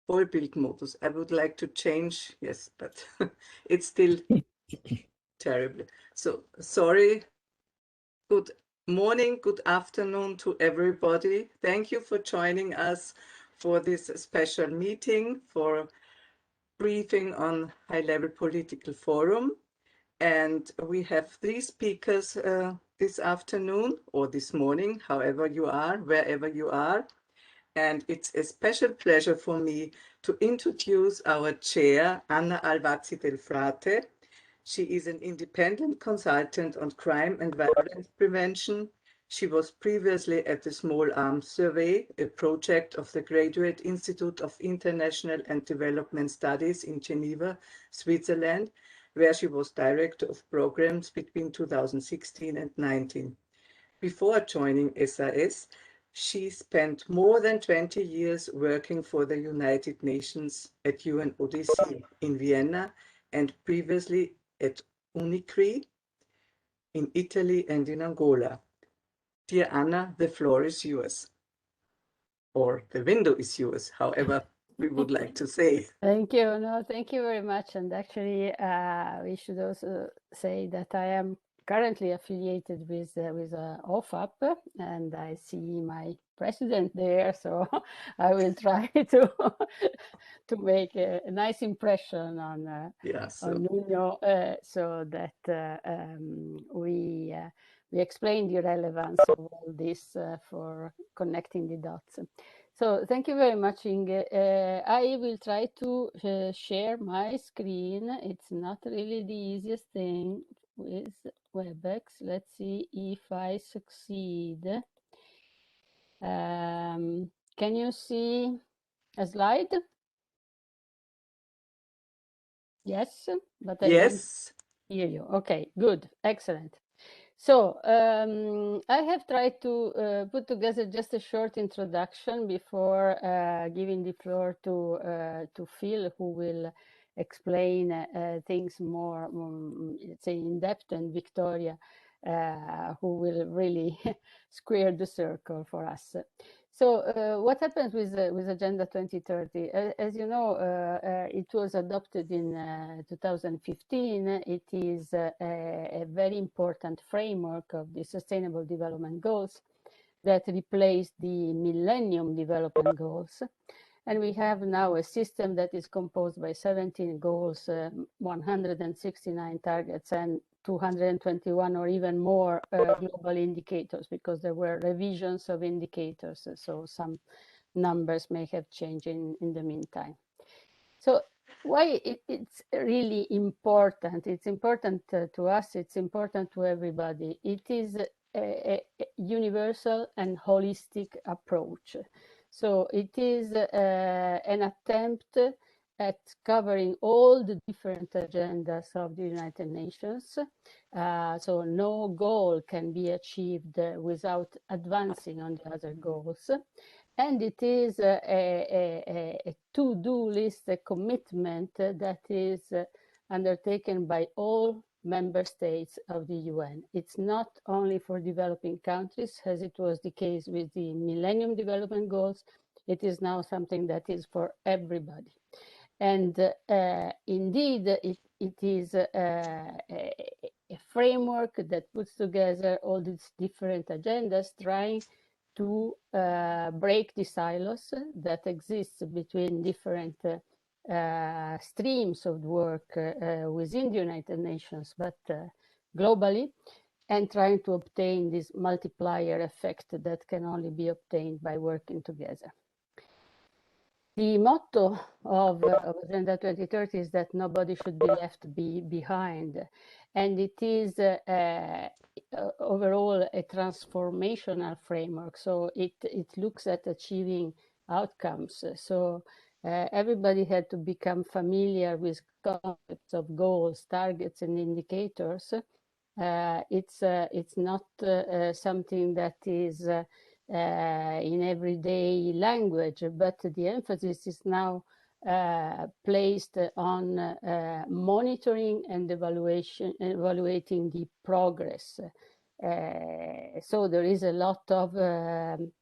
Vollbildmodus. I would like to change, yes, but it's still terrible. So sorry. Good morning, good afternoon to everybody. Thank you for joining us for this special meeting for briefing on high-level political forum. And we have 3 speakers this afternoon or this morning, however you are, wherever you are. And it's a special pleasure for me to introduce our chair, Anna Alvazzi del Frate. She is an independent consultant on crime and violence prevention. She was previously at the Small Arms Survey, a project of the Graduate Institute of International and Development Studies in Geneva, Switzerland, where she was director of programs between 2016 and 19. Before joining SIS, she spent more than 20 years working for the United Nations at UNODC in Vienna and previously at UNICRI in Italy and in Angola. Dear Anna, the floor is yours. Or the window is yours, however we would like to say. Thank you. No, thank you very much. And actually, we should also say that I am currently affiliated with OFAP, and I see my president there. So I will try to make a nice impression on Nuno, so that we explain the relevance of all this for connecting the dots. So thank you very much, Inge. I will try to share my screen. It's not really the easiest thing with WebEx. Let's see if I succeed. Can you see a slide? Yes, but I don't hear you. Okay, good, excellent. So I have tried to put together just a short introduction before giving the floor to Phil, who will explain things more, let's say, in depth, and Victoria, who will really square the circle for us. So what happens with Agenda 2030? As you know, it was adopted in 2015. It is a very important framework of the Sustainable Development Goals that replaced the Millennium Development Goals. And we have now a system that is composed by 17 goals, 169 targets, and 221 or even more global indicators, because there were revisions of indicators, so some numbers may have changed in the meantime. So why it's really important? It's important to us, it's important to everybody. It is a universal and holistic approach. So it is an attempt at covering all the different agendas of the United Nations. So no goal can be achieved without advancing on the other goals. And it is a to-do list, a commitment that is undertaken by all member states of the UN. It's not only for developing countries, as it was the case with the Millennium Development Goals. It is now something that is for everybody. And indeed, it is a framework that puts together all these different agendas, trying to break the silos that exist between different streams of work within the United Nations, but globally, and trying to obtain this multiplier effect that can only be obtained by working together. The motto of Agenda 2030 is that nobody should be left behind. And it is overall a transformational framework. So it looks at achieving outcomes. So everybody had to become familiar with concepts of goals, targets, and indicators. It's not something that is in everyday language, but the emphasis is now placed on monitoring and evaluating the progress. So there is a lot of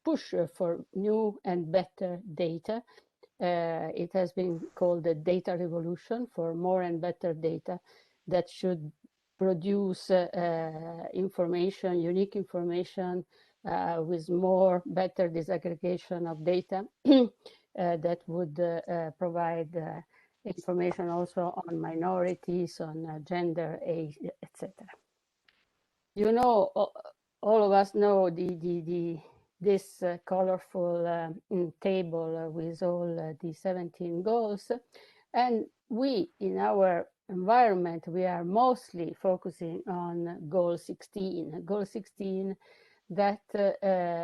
push for new and better data, It has been called the data revolution for more and better data that should produce information, unique information with more better disaggregation of data that would provide information also on minorities, on gender, age, etc. You know, all of us know this colorful table with all the 17 goals. And we, in our environment, we are mostly focusing on goal 16. Goal 16, that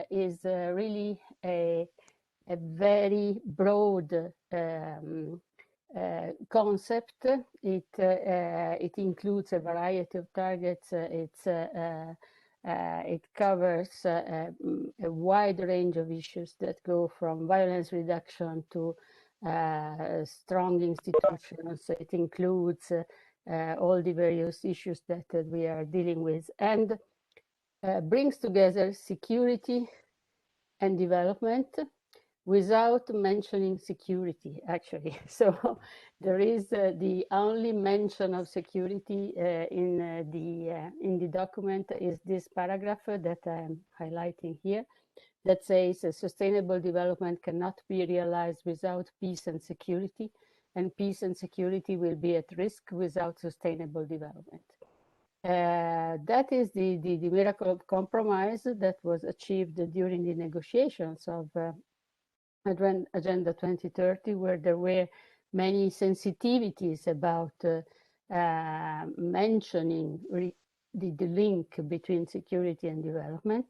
is really a very broad concept. It includes a variety of targets. It covers a wide range of issues that go from violence reduction to strong institutions. It includes all the various issues that we are dealing with, and brings together security and development without mentioning security, actually. So there is the only mention of security in the document is this paragraph that I'm highlighting here, that says sustainable development cannot be realized without peace and security, and peace and security will be at risk without sustainable development. That is the miracle of compromise that was achieved during the negotiations of Agenda 2030, where there were many sensitivities about mentioning the link between security and development.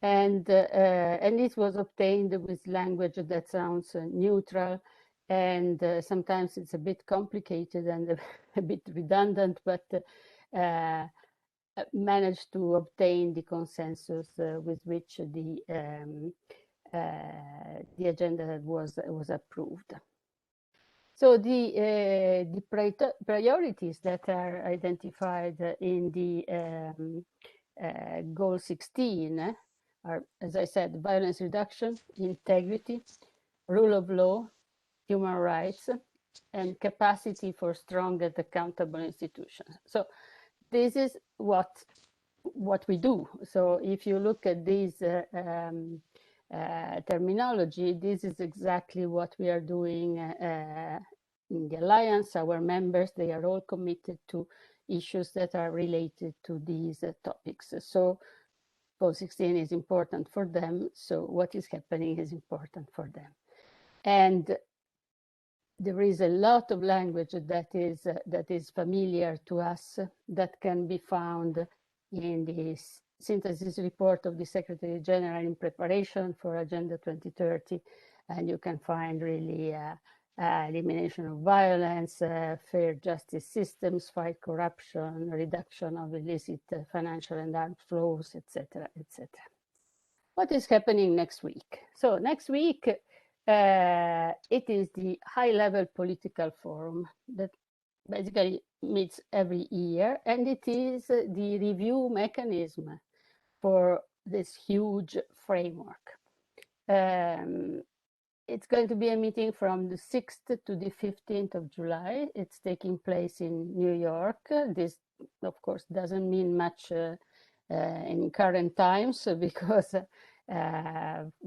And it was obtained with language that sounds neutral, and sometimes it's a bit complicated and a bit redundant, but managed to obtain the consensus with which the agenda was approved. So the priorities that are identified in the goal 16 are, as I said, violence reduction, integrity, rule of law, human rights, and capacity for strong and accountable institutions. So this is what we do. So if you look at these terminology, this is exactly what we are doing in the Alliance. Our members, they are all committed to issues that are related to these topics. So goal 16 is important for them. So what is happening is important for them. And there is a lot of language that is familiar to us, that can be found in the synthesis report of the Secretary General in preparation for Agenda 2030. And you can find really elimination of violence, fair justice systems, fight corruption, reduction of illicit financial and arms flows, etc., etc. What is happening next week? So next week, it is the high-level political forum that basically meets every year, and it is the review mechanism for this huge framework. It's going to be a meeting from the 6th to the 15th of July. It's taking place in New York. This, of course, doesn't mean much in current times, because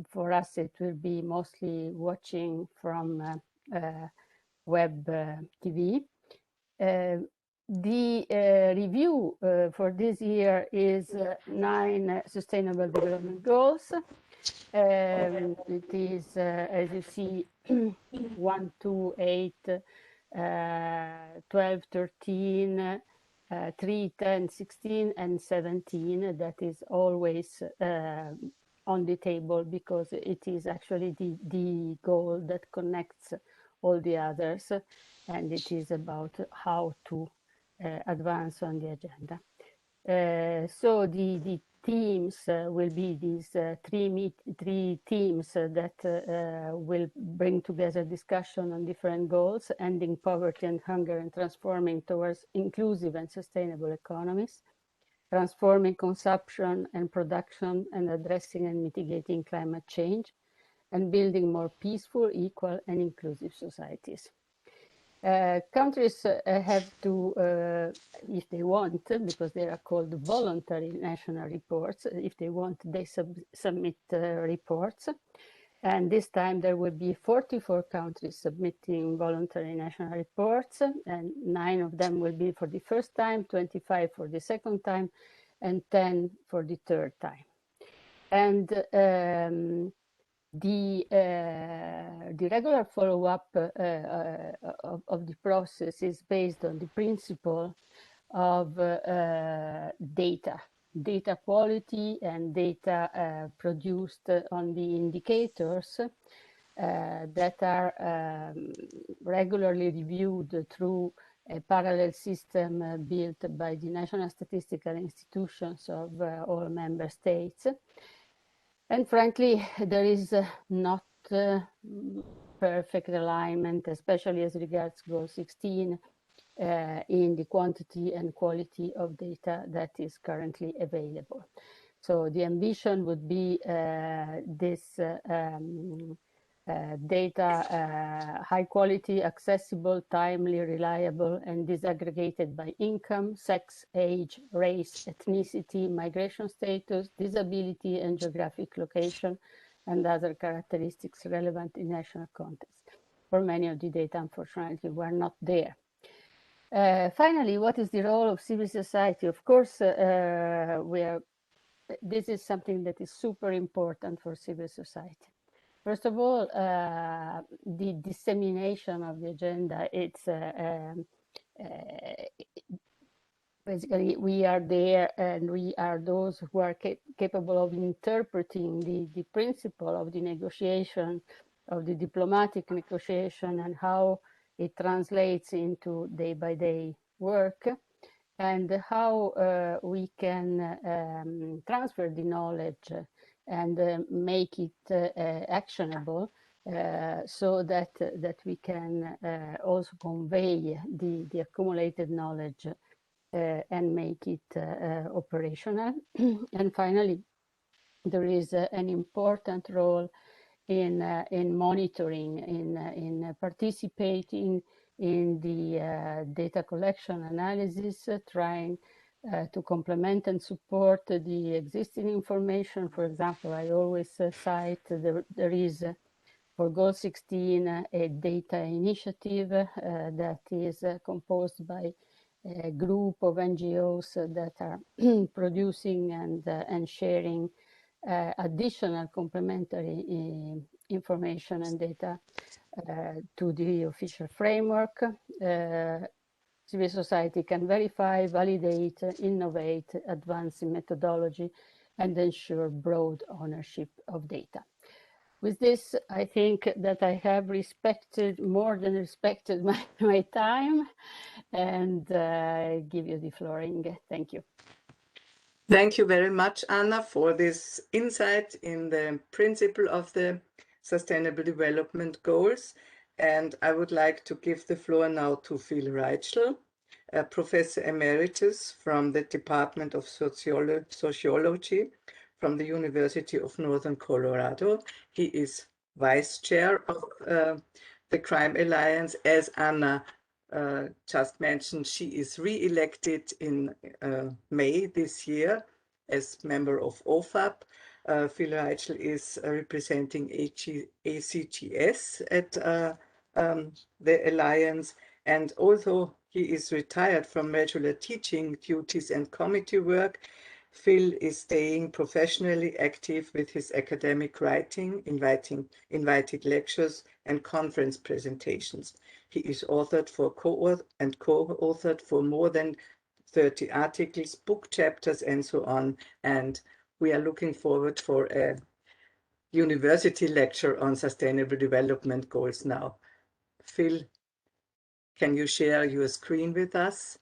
for us it will be mostly watching from web TV. The review for this year is 9 Sustainable Development Goals. It is, as you see, 1, 2, 8, 12, 13, 3, 10, 16, and 17. That is always on the table, because it is actually the goal that connects all the others, and it is about how to advance on the agenda. So the themes will be these three themes that will bring together discussion on different goals: ending poverty and hunger and transforming towards inclusive and sustainable economies, transforming consumption and production, and addressing and mitigating climate change, and building more peaceful, equal, and inclusive societies. Countries have to, if they want, because they are called voluntary national reports, if they want, they submit reports. And this time there will be 44 countries submitting voluntary national reports, and 9 of them will be for the first time, 25 for the second time, and 10 for the third time. And the regular follow-up of the process is based on the principle of data quality and data produced on the indicators that are regularly reviewed through a parallel system built by the national statistical institutions of all member states. And frankly, there is not perfect alignment, especially as regards goal 16, in the quantity and quality of data that is currently available. So the ambition would be this data, high quality, accessible, timely, reliable, and disaggregated by income, sex, age, race, ethnicity, migration status, disability, and geographic location, and other characteristics relevant in national context. For many of the data, unfortunately, were not there. Finally, what is the role of civil society? Of course, this is something that is super important for civil society. First of all, the dissemination of the agenda, it's basically we are there and we are those who are capable of interpreting the principle of the negotiation, of the diplomatic negotiation, and how it translates into day-by-day work, and how we can transfer the knowledge and make it actionable, so that we can also convey the accumulated knowledge and make it operational. And finally, there is an important role in monitoring, in participating in the data collection analysis, trying to complement and support the existing information. For example, I always cite there is for Goal 16 a data initiative that is composed by a group of NGOs that are producing and sharing additional complementary information and data to the official framework. Civil society can verify, validate, innovate, advance in methodology, and ensure broad ownership of data. With this, I think that I have more than respected my time, and give you the floor, Inge. Thank you. Thank you very much, Anna, for this insight in the principle of the Sustainable Development Goals. And I would like to give the floor now to Phil Reichel, a Professor Emeritus from the Department of Sociology from the University of Northern Colorado. He is Vice Chair of the Crime Alliance. As Anna just mentioned, she is re-elected in May this year as member of OFAP. Phil Reichel is representing ACGS at the Alliance, and although he is retired from regular teaching duties and committee work, Phil is staying professionally active with his academic writing, invited lectures and conference presentations. He is authored for co-authored for more than 30 articles, book chapters, and so on. And we are looking forward for a university lecture on Sustainable Development Goals now. Phil, can you share your screen with us?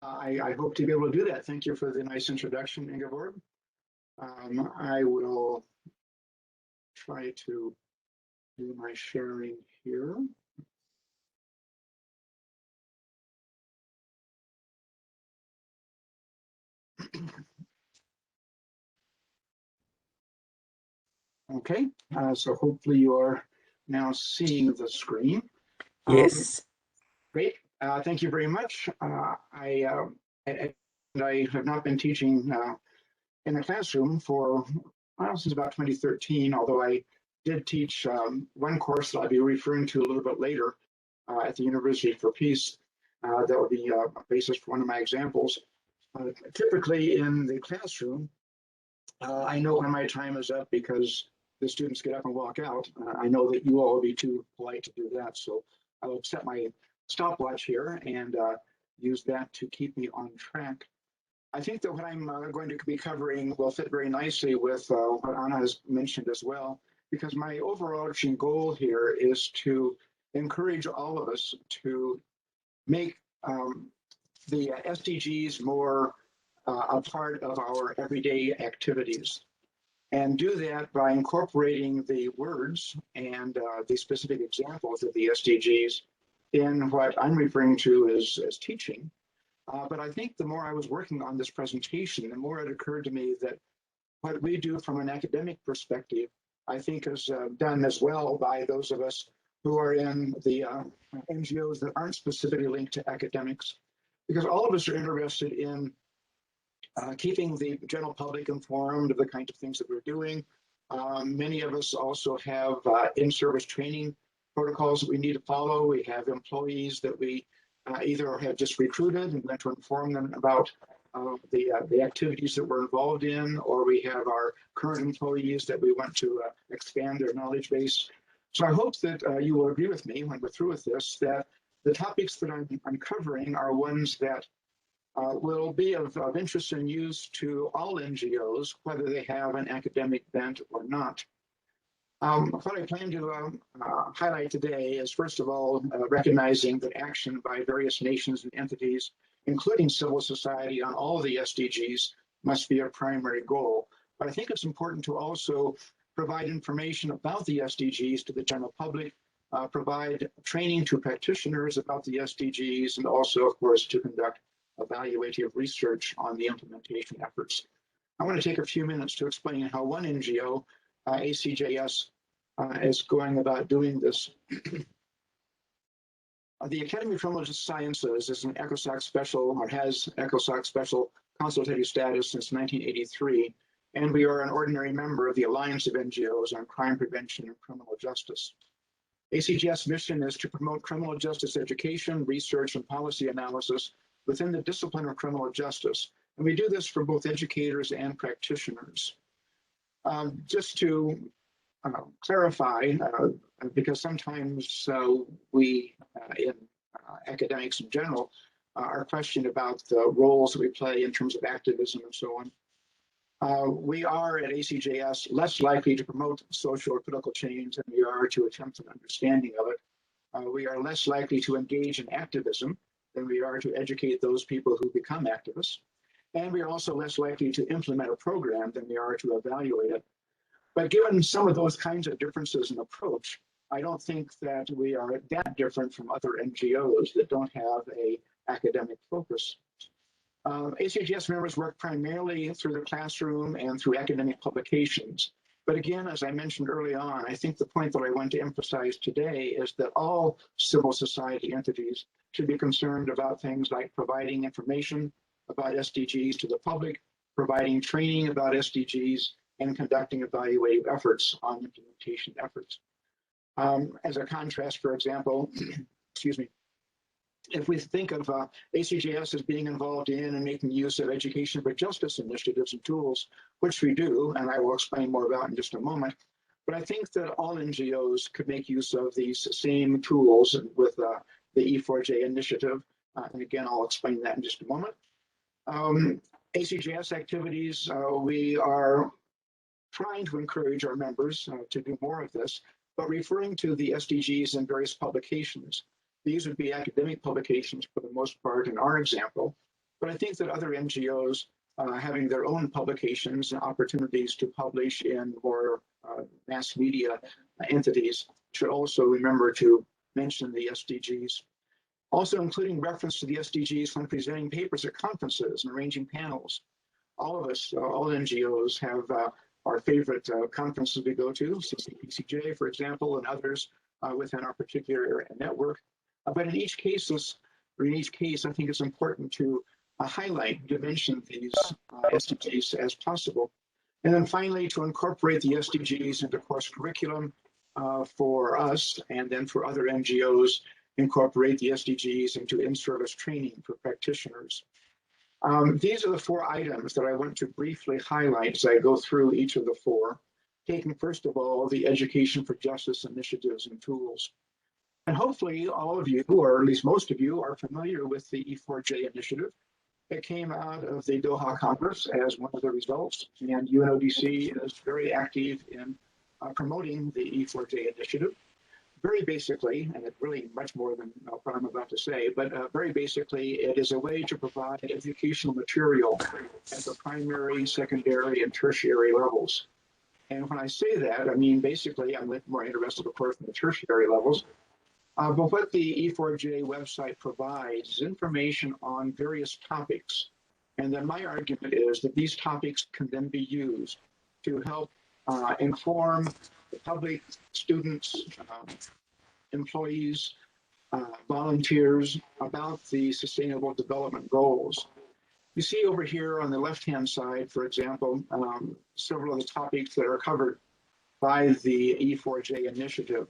I hope to be able to do that. Thank you for the nice introduction, Ingeborg. I will try to do my sharing here. Okay, so hopefully you are now seeing the screen. Yes. Great. Thank you very much. I have not been teaching in a classroom for, well, since about 2013, although I did teach one course that I'll be referring to a little bit later at the University for Peace. That will be a basis for one of my examples. Typically in the classroom, I know when my time is up because the students get up and walk out. I know that you all will be too polite to do that, so I will set my stopwatch here and use that to keep me on track. I think that what I'm going to be covering will fit very nicely with what Anna has mentioned as well, because my overarching goal here is to encourage all of us to make the SDGs more a part of our everyday activities, and do that by incorporating the words and the specific examples of the SDGs in what I'm referring to as teaching. But I think the more I was working on this presentation, the more it occurred to me that what we do from an academic perspective, I think is done as well by those of us who are in the NGOs that aren't specifically linked to academics, because all of us are interested in keeping the general public informed of the kinds of things that we're doing. Many of us also have in-service training protocols that we need to follow. We have employees that we either have just recruited and want to inform them about the activities that we're involved in, or we have our current employees that we want to expand their knowledge base. So I hope that you will agree with me when we're through with this, that the topics that I'm covering are ones that will be of interest and use to all NGOs, whether they have an academic bent or not. What I plan to highlight today is, first of all, recognizing that action by various nations and entities, including civil society, on all of the SDGs must be a primary goal. But I think it's important to also provide information about the SDGs to the general public, provide training to practitioners about the SDGs, and also, of course, to conduct evaluative research on the implementation efforts. I want to take a few minutes to explain how one NGO, ACJS, is going about doing this. The Academy of Criminal Sciences is an ECOSOC special, or has ECOSOC special consultative status since 1983, and we are an ordinary member of the Alliance of NGOs on Crime Prevention and Criminal Justice. ACJS' mission is to promote criminal justice education, research, and policy analysis within the discipline of criminal justice. And we do this for both educators and practitioners. Just to clarify, because sometimes we in academics in general are questioned about the roles that we play in terms of activism and so on. We are at ACJS less likely to promote social or political change than we are to attempt an understanding of it. We are less likely to engage in activism than we are to educate those people who become activists. And we are also less likely to implement a program than we are to evaluate it. But given some of those kinds of differences in approach, I don't think that we are that different from other NGOs that don't have an academic focus. ACJS members work primarily through the classroom and through academic publications. But again, as I mentioned early on, I think the point that I want to emphasize today is that all civil society entities should be concerned about things like providing information about SDGs to the public, providing training about SDGs, and conducting evaluative efforts on implementation efforts. As a contrast, for example, excuse me, if we think of ACJS as being involved in and making use of education for justice initiatives and tools, which we do, and I will explain more about in just a moment, but I think that all NGOs could make use of these same tools with the E4J initiative. And again, I'll explain that in just a moment. ACJS activities, we are trying to encourage our members to do more of this, but referring to the SDGs in various publications. These would be academic publications for the most part in our example, but I think that other NGOs having their own publications and opportunities to publish in more mass media entities should also remember to mention the SDGs. Also including reference to the SDGs when presenting papers at conferences and arranging panels. All of us, all NGOs have our favorite conferences we go to, CCPCJ, for example, and others within our particular network. But in each case, I think it's important to highlight, to mention these SDGs as possible. And then finally, to incorporate the SDGs into course curriculum for us, and then for other NGOs, incorporate the SDGs into in-service training for practitioners. These are the 4 items that I want to briefly highlight as I go through each of the 4, taking first of all the Education for Justice initiatives and tools. And hopefully all of you, or at least most of you, are familiar with the E4J initiative. It came out of the Doha Congress as one of the results, and UNODC is very active in promoting the E4J initiative. Very basically, and it's really much more than what I'm about to say, but very basically, it is a way to provide educational material at the primary, secondary, and tertiary levels. And when I say that, I mean, basically, I'm more interested, of course, in the tertiary levels. But what the E4J website provides is information on various topics. And then my argument is that these topics can then be used to help inform the public, students, employees, volunteers about the Sustainable Development Goals. You see over here on the left-hand side, for example, several of the topics that are covered by the E4J initiative.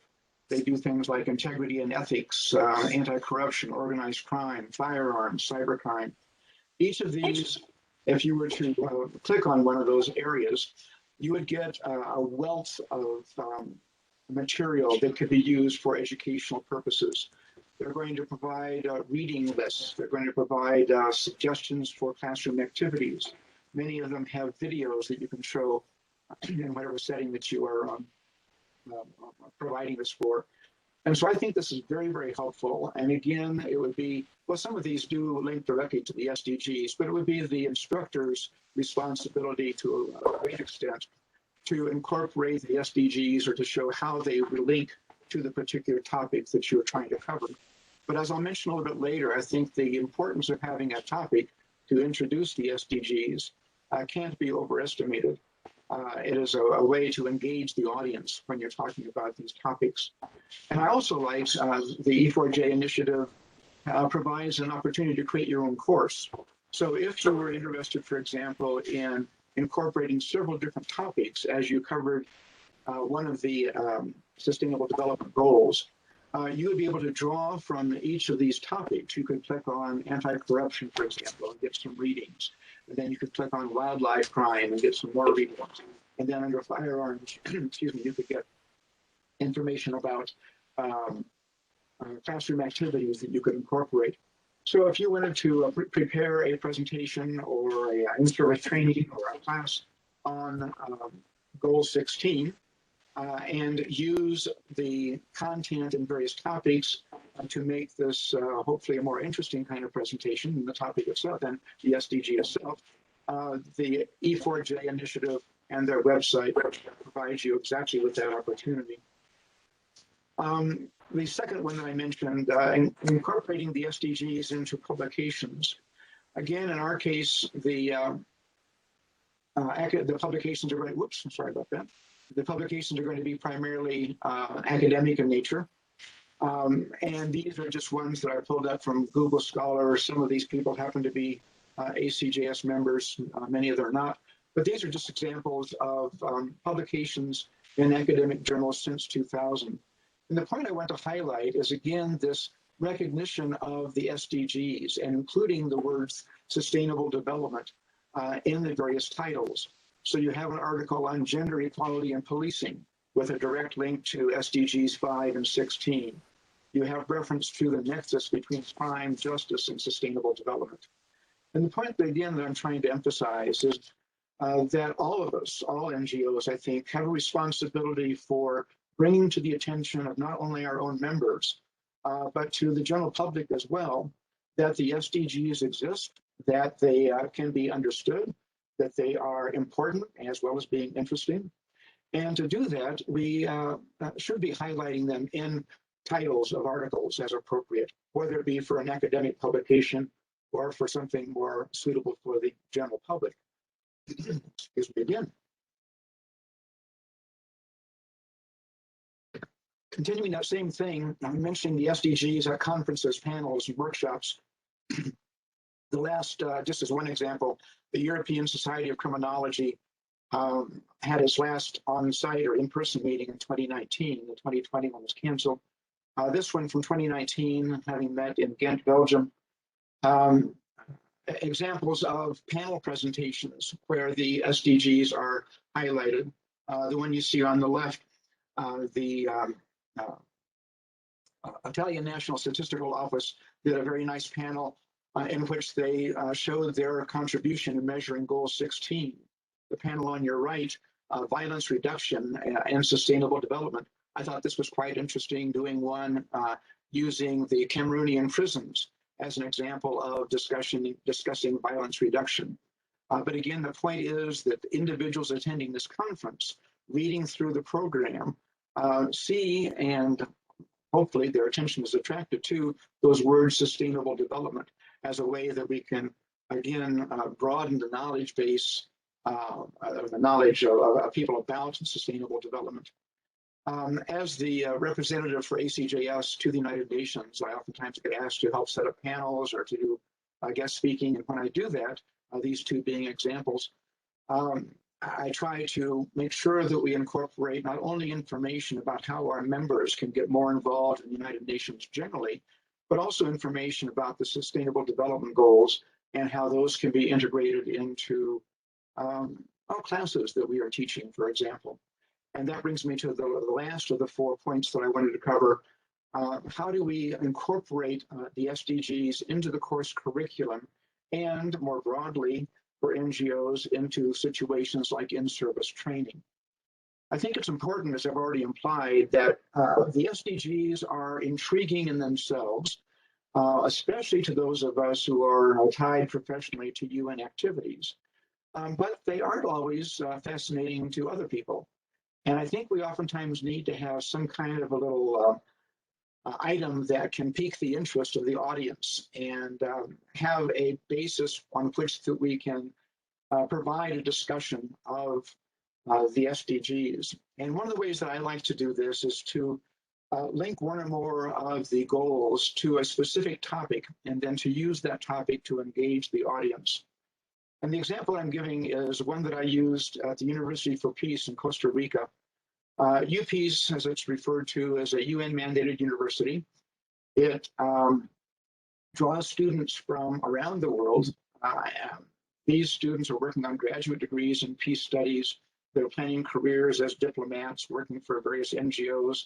They do things like integrity and ethics, anti-corruption, organized crime, firearms, cybercrime. Each of these, if you were to click on one of those areas, you would get a wealth of material that could be used for educational purposes. They're going to provide reading lists. They're going to provide suggestions for classroom activities. Many of them have videos that you can show in whatever setting that you are providing this for. And so I think this is very, very helpful. And again, it would be, well, some of these do link directly to the SDGs, but it would be the instructor's responsibility to a great extent to incorporate the SDGs or to show how they relate to the particular topics that you're trying to cover. But as I'll mention a little bit later, I think the importance of having a topic to introduce the SDGs can't be overestimated. It is a way to engage the audience when you're talking about these topics. And I also like the E4J initiative provides an opportunity to create your own course. So if you were interested, for example, in incorporating several different topics as you covered one of the Sustainable Development Goals, you would be able to draw from each of these topics. You could click on anti-corruption, for example, and get some readings. And then you could click on wildlife crime and get some more readings. And then under firearms, excuse me, you could get information about classroom activities that you could incorporate. So if you wanted to prepare a presentation or a in-service training or a class on Goal 16 and use the content in various topics to make this hopefully a more interesting kind of presentation than the topic itself and the SDG itself, the E4J initiative and their website provides you exactly with that opportunity. The second one that I mentioned, incorporating the SDGs into publications. Again, in our case, the publications are going, whoops, I'm sorry about that. The publications are going to be primarily academic in nature. And these are just ones that I pulled up from Google Scholar. Some of these people happen to be ACJS members, many of them are not. But these are just examples of publications in academic journals since 2000. And the point I want to highlight is, again, this recognition of the SDGs and including the words sustainable development in the various titles. So you have an article on gender equality and policing with a direct link to SDGs 5 and 16. You have reference to the nexus between crime, justice, and sustainable development. And the point, again, that I'm trying to emphasize is that all of us, all NGOs, I think, have a responsibility for bringing to the attention of not only our own members, but to the general public as well, that the SDGs exist, that they can be understood, that they are important as well as being interesting. And to do that, we should be highlighting them in titles of articles as appropriate, whether it be for an academic publication or for something more suitable for the general public. Excuse me again. Continuing that same thing, I'm mentioning the SDGs at conferences, panels, and workshops. The last, just as one example, the European Society of Criminology had its last on-site or in-person meeting in 2019. The 2020 one was canceled. This one from 2019, having met in Ghent, Belgium. Examples of panel presentations where the SDGs are highlighted. The one you see on the left, the Italian National Statistical Office did a very nice panel in which they showed their contribution in measuring Goal 16. The panel on your right, violence reduction and sustainable development. I thought this was quite interesting, doing one using the Cameroonian prisons as an example of discussing violence reduction. But again, the point is that individuals attending this conference, reading through the program, see and hopefully their attention is attracted to those words sustainable development as a way that we can, again, broaden the knowledge base, the knowledge of people about sustainable development. As the representative for ACJS to the United Nations, I oftentimes get asked to help set up panels or to do guest speaking. And when I do that, these two being examples, I try to make sure that we incorporate not only information about how our members can get more involved in the United Nations generally, but also information about the Sustainable Development Goals and how those can be integrated into our classes that we are teaching, for example. And that brings me to the last of the 4 points that I wanted to cover. How do we incorporate the SDGs into the course curriculum and more broadly for NGOs into situations like in-service training? I think it's important, as I've already implied, that the SDGs are intriguing in themselves, especially to those of us who are tied professionally to UN activities. But they aren't always fascinating to other people. And I think we oftentimes need to have some kind of a little item that can pique the interest of the audience and have a basis on which that we can provide a discussion of the SDGs. And one of the ways that I like to do this is to link one or more of the goals to a specific topic and then to use that topic to engage the audience. And the example I'm giving is one that I used at the University for Peace in Costa Rica. UPeace, as it's referred to, is a UN-mandated university. It draws students from around the world. These students are working on graduate degrees in peace studies. They're planning careers as diplomats, working for various NGOs.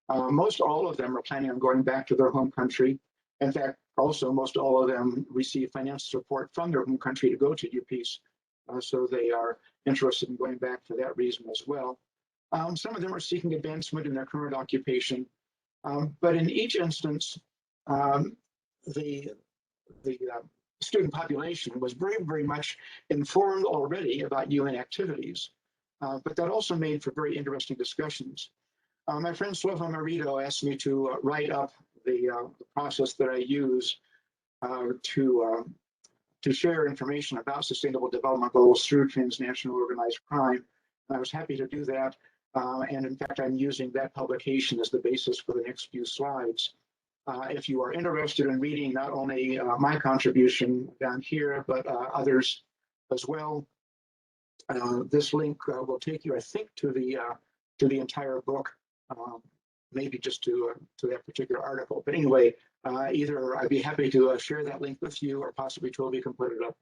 Most all of them are planning on going back to their home country. In fact, also most all of them receive financial support from their home country to go to UPeace. So they are interested in going back for that reason as well. Some of them are seeking advancement in their current occupation. But in each instance, the student population was very, very much informed already about UN activities. But that also made for very interesting discussions. My friend Slovo Marito asked me to write up the process that I use to share information about sustainable development goals through transnational organized crime. And I was happy to do that. And in fact, I'm using that publication as the basis for the next few slides. If you are interested in reading not only my contribution down here, but others as well, this link will take you, I think, to the entire book, maybe just to that particular article. But anyway, either I'd be happy to share that link with you, or possibly Toby can put it up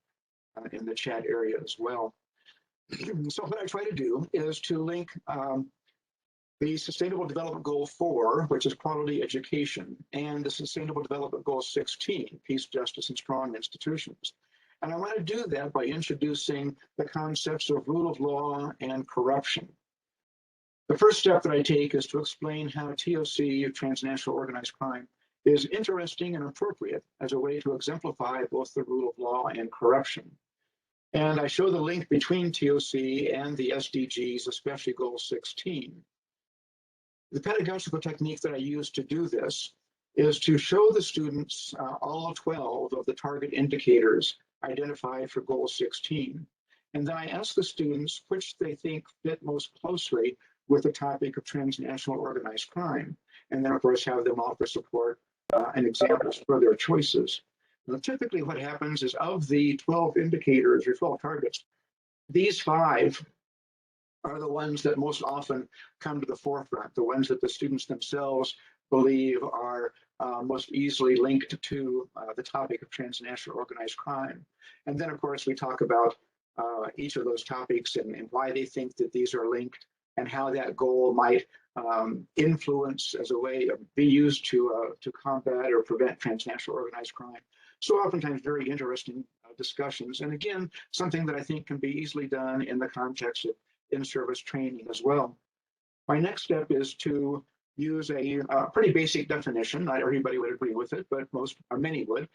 in the chat area as well. So what I try to do is to link the Sustainable Development Goal 4, which is quality education, and the Sustainable Development Goal 16, peace, justice, and strong institutions. And I want to do that by introducing the concepts of rule of law and corruption. The first step that I take is to explain how TOC, transnational organized crime, is interesting and appropriate as a way to exemplify both the rule of law and corruption. And I show the link between TOC and the SDGs, especially Goal 16. The pedagogical technique that I use to do this is to show the students all 12 of the target indicators identified for Goal 16. And then I ask the students which they think fit most closely with the topic of transnational organized crime. and then of course have them offer support and examples for their choices. Now, typically what happens is of the 12 indicators or 12 targets, these 5 are the ones that most often come to the forefront, the ones that the students themselves believe are most easily linked to the topic of transnational organized crime. And then, of course, we talk about each of those topics and why they think that these are linked and how that goal might influence as a way of be used to combat or prevent transnational organized crime. So oftentimes very interesting discussions. And again, something that I think can be easily done in the context of in-service training as well. My next step is to use a pretty basic definition. Not everybody would agree with it, but most or many would.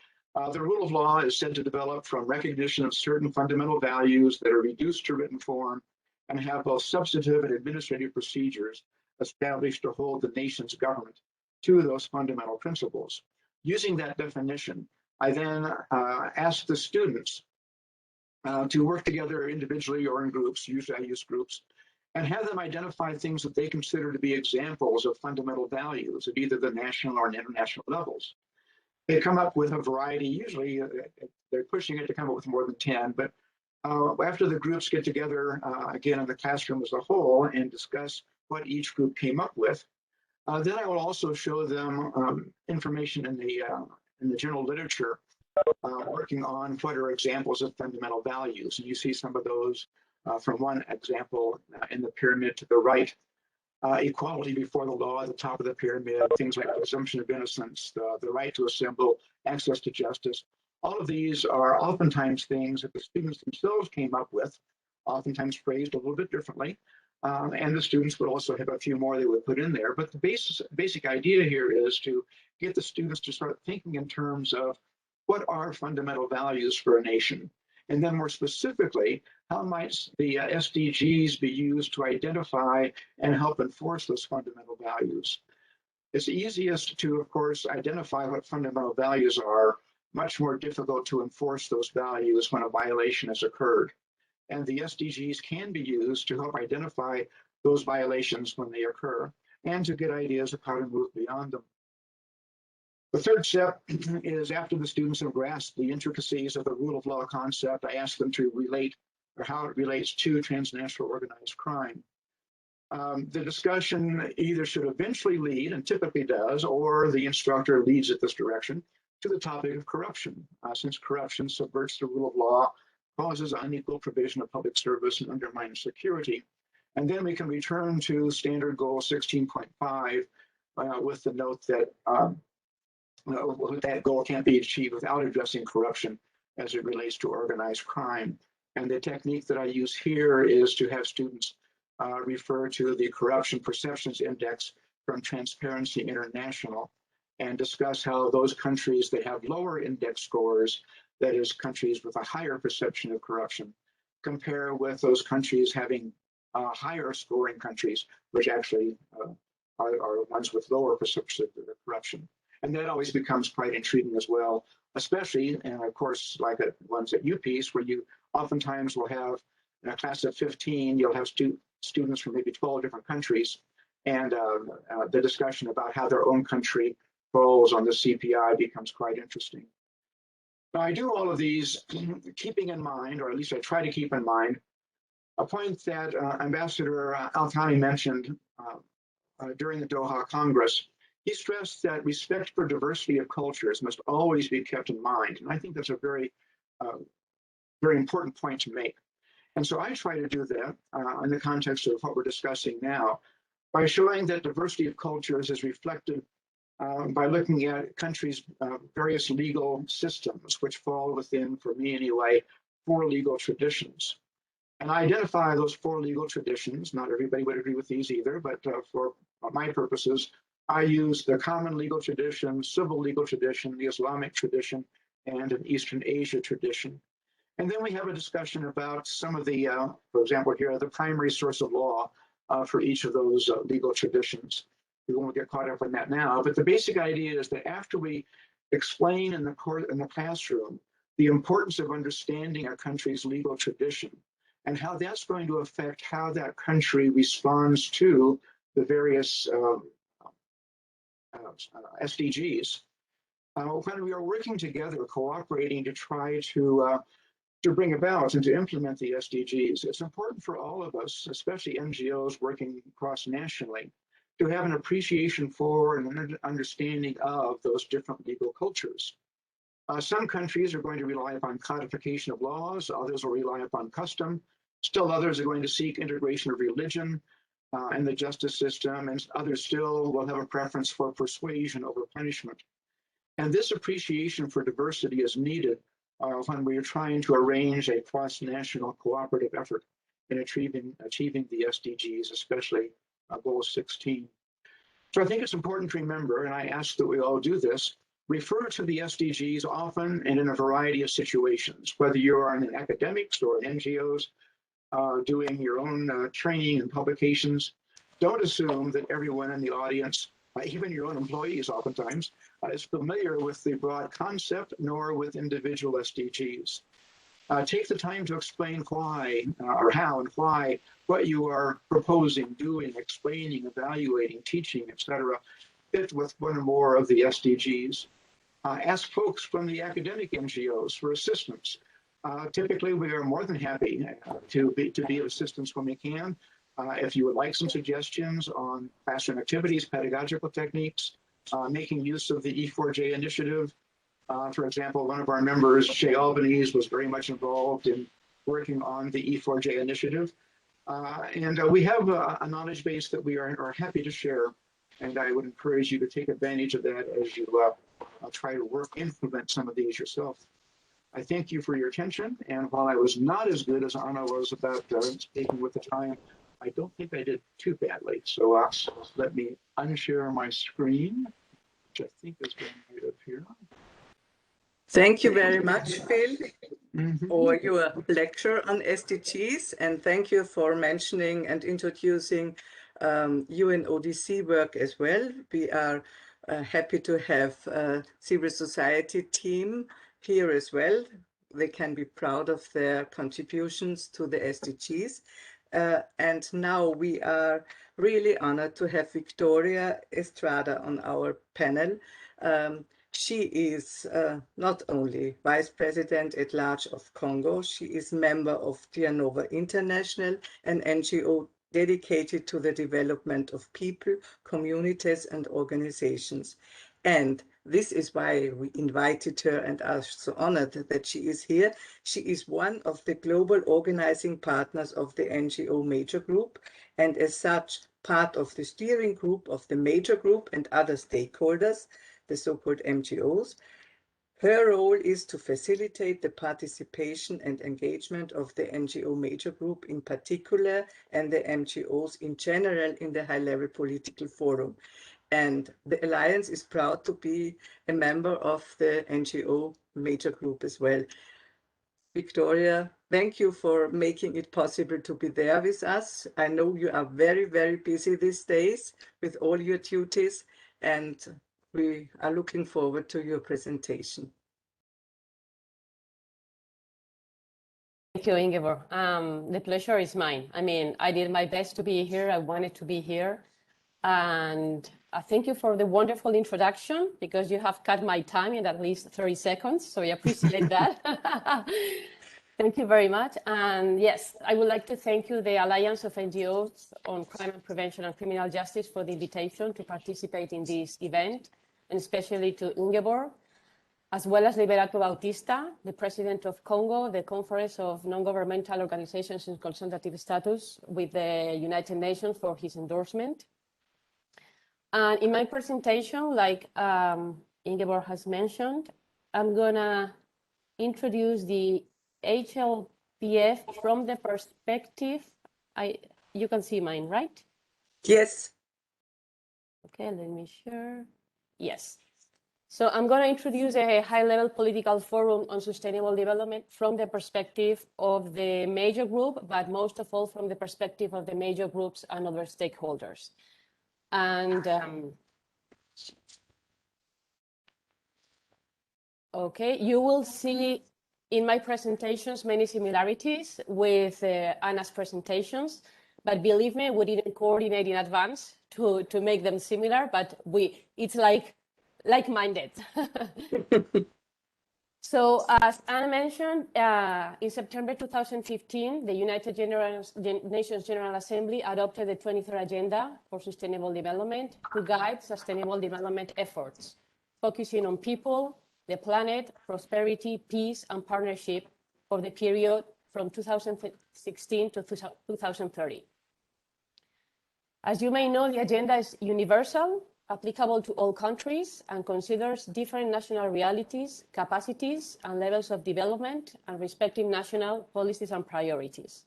The rule of law is said to develop from recognition of certain fundamental values that are reduced to written form and have both substantive and administrative procedures established to hold the nation's government to those fundamental principles. Using that definition, I then ask the students to work together individually or in groups, usually I use groups, and have them identify things that they consider to be examples of fundamental values at either the national or international levels. They come up with a variety, usually they're pushing it to come up with more than 10, but after the groups get together again in the classroom as a whole and discuss what each group came up with, then I will also show them information in the general literature working on what are examples of fundamental values. And you see some of those from one example in the pyramid to the right. Equality before the law at the top of the pyramid, things like presumption of innocence, the right to assemble, access to justice. All of these are oftentimes things that the students themselves came up with, oftentimes phrased a little bit differently. And the students would also have a few more they would put in there. But the basic idea here is to get the students to start thinking in terms of what are fundamental values for a nation? And then more specifically, how might the SDGs be used to identify and help enforce those fundamental values? It's easiest to, of course, identify what fundamental values are, much more difficult to enforce those values when a violation has occurred. And the SDGs can be used to help identify those violations when they occur and to get ideas of how to move beyond them. The third step is after the students have grasped the intricacies of the rule of law concept, I ask them to relate or how it relates to transnational organized crime. The discussion either should eventually lead, and typically does, or the instructor leads it this direction, to the topic of corruption, since corruption subverts the rule of law, causes unequal provision of public service, and undermines security. And then we can return to standard goal 16.5 with the note that that goal can't be achieved without addressing corruption as it relates to organized crime. And the technique that I use here is to have students refer to the Corruption Perceptions Index from Transparency International and discuss how those countries that have lower index scores, that is, countries with a higher perception of corruption, compare with those countries having higher scoring countries, which actually are ones with lower perception of corruption. And that always becomes quite intriguing as well, especially, and of course, like the ones at UPeace, where you oftentimes will have, in a class of 15, you'll have students from maybe 12 different countries, and the discussion about how their own country falls on the CPI becomes quite interesting. Now, I do all of these keeping in mind, or at least I try to keep in mind, a point that Ambassador Al-Thani mentioned during the Doha Congress. He stressed that respect for diversity of cultures must always be kept in mind. And I think that's a very, very important point to make. And so I try to do that in the context of what we're discussing now by showing that diversity of cultures is reflected by looking at countries' various legal systems, which fall within, for me anyway, 4 legal traditions. And I identify those 4 legal traditions. Not everybody would agree with these either, but for my purposes, I use the common legal tradition, civil legal tradition, the Islamic tradition, and an Eastern Asia tradition. And then we have a discussion about some of the, for example, here, the primary source of law for each of those legal traditions. We won't get caught up in that now, but the basic idea is that after we explain in the classroom the importance of understanding a country's legal tradition and how that's going to affect how that country responds to the various SDGs. When we are working together, cooperating to try to bring about and to implement the SDGs, it's important for all of us, especially NGOs working cross-nationally, to have an appreciation for and an understanding of those different legal cultures. Some countries are going to rely upon codification of laws, others will rely upon custom, still others are going to seek integration of religion and the justice system, and others still will have a preference for persuasion over punishment. And this appreciation for diversity is needed when we are trying to arrange a cross-national cooperative effort in achieving the SDGs, especially Goal 16. So I think it's important to remember, and I ask that we all do this, refer to the SDGs often and in a variety of situations, whether you're in academics or in NGOs, doing your own training and publications. Don't assume that everyone in the audience, even your own employees oftentimes, is familiar with the broad concept, nor with individual SDGs. Take the time to explain why or how and why what you are proposing, doing, explaining, evaluating, teaching, etc., fit with one or more of the SDGs. Ask folks from the academic NGOs for assistance. Typically, we are more than happy to be of assistance when we can. If you would like some suggestions on classroom activities, pedagogical techniques, making use of the E4J initiative. For example, one of our members, Shay Albanese, was very much involved in working on the E4J initiative. And we have a knowledge base that we are happy to share. And I would encourage you to take advantage of that as you try to implement some of these yourself. I thank you for your attention. And while I was not as good as Anna was about speaking with the time, I don't think I did too badly. So let me unshare my screen, which I think is going right up here. Thank you very much, Phil, for your lecture on SDGs, and thank you for mentioning and introducing UNODC work as well. We are happy to have a civil society team here as well. They can be proud of their contributions to the SDGs. And now we are really honored to have Victoria Estrada on our panel. She is not only Vice President at Large of Congo, she is member of Tianova International, an NGO dedicated to the development of people, communities, and organizations. And this is why we invited her and are so honored that she is here. She is one of the global organizing partners of the NGO Major Group, and as such, part of the steering group of the Major Group and other stakeholders, the so-called MGOs. Her role is to facilitate the participation and engagement of the NGO Major Group in particular, and the MGOs in general in the high-level political forum. And the Alliance is proud to be a member of the NGO Major Group as well. Victoria, thank you for making it possible to be there with us. I know you are very, very busy these days with all your duties, and we are looking forward to your presentation. Thank you, Ingeborg. The pleasure is mine. I mean, I did my best to be here. I wanted to be here. And thank you for the wonderful introduction, because you have cut my time in at least 30 seconds. So I appreciate that. Thank you very much. And yes, I would like to thank you, the Alliance of NGOs on Crime and Prevention and Criminal Justice, for the invitation to participate in this event, and especially to Ingeborg, as well as Liberato Bautista, the president of Congo, the Conference of Non-Governmental Organizations in Consultative Status with the United Nations, for his endorsement. And in my presentation, like Ingeborg has mentioned, I'm gonna introduce the HLPF from the perspective, you can see mine, right? Yes. Okay, let me share. Yes. So I'm going to introduce a high-level political forum on sustainable development from the perspective of the major group, but most of all from the perspective of the major groups and other stakeholders. And okay, you will see in my presentations many similarities with Anna's presentations, But believe me, we didn't coordinate in advance to make them similar, but it's like-minded. So as Anna mentioned, in September 2015, the United Nations General Assembly adopted the 23rd Agenda for Sustainable Development to guide sustainable development efforts, focusing on people, the planet, prosperity, peace, and partnership for the period from 2016 to 2030. As you may know, the agenda is universal, applicable to all countries, and considers different national realities, capacities, and levels of development, and respecting national policies and priorities.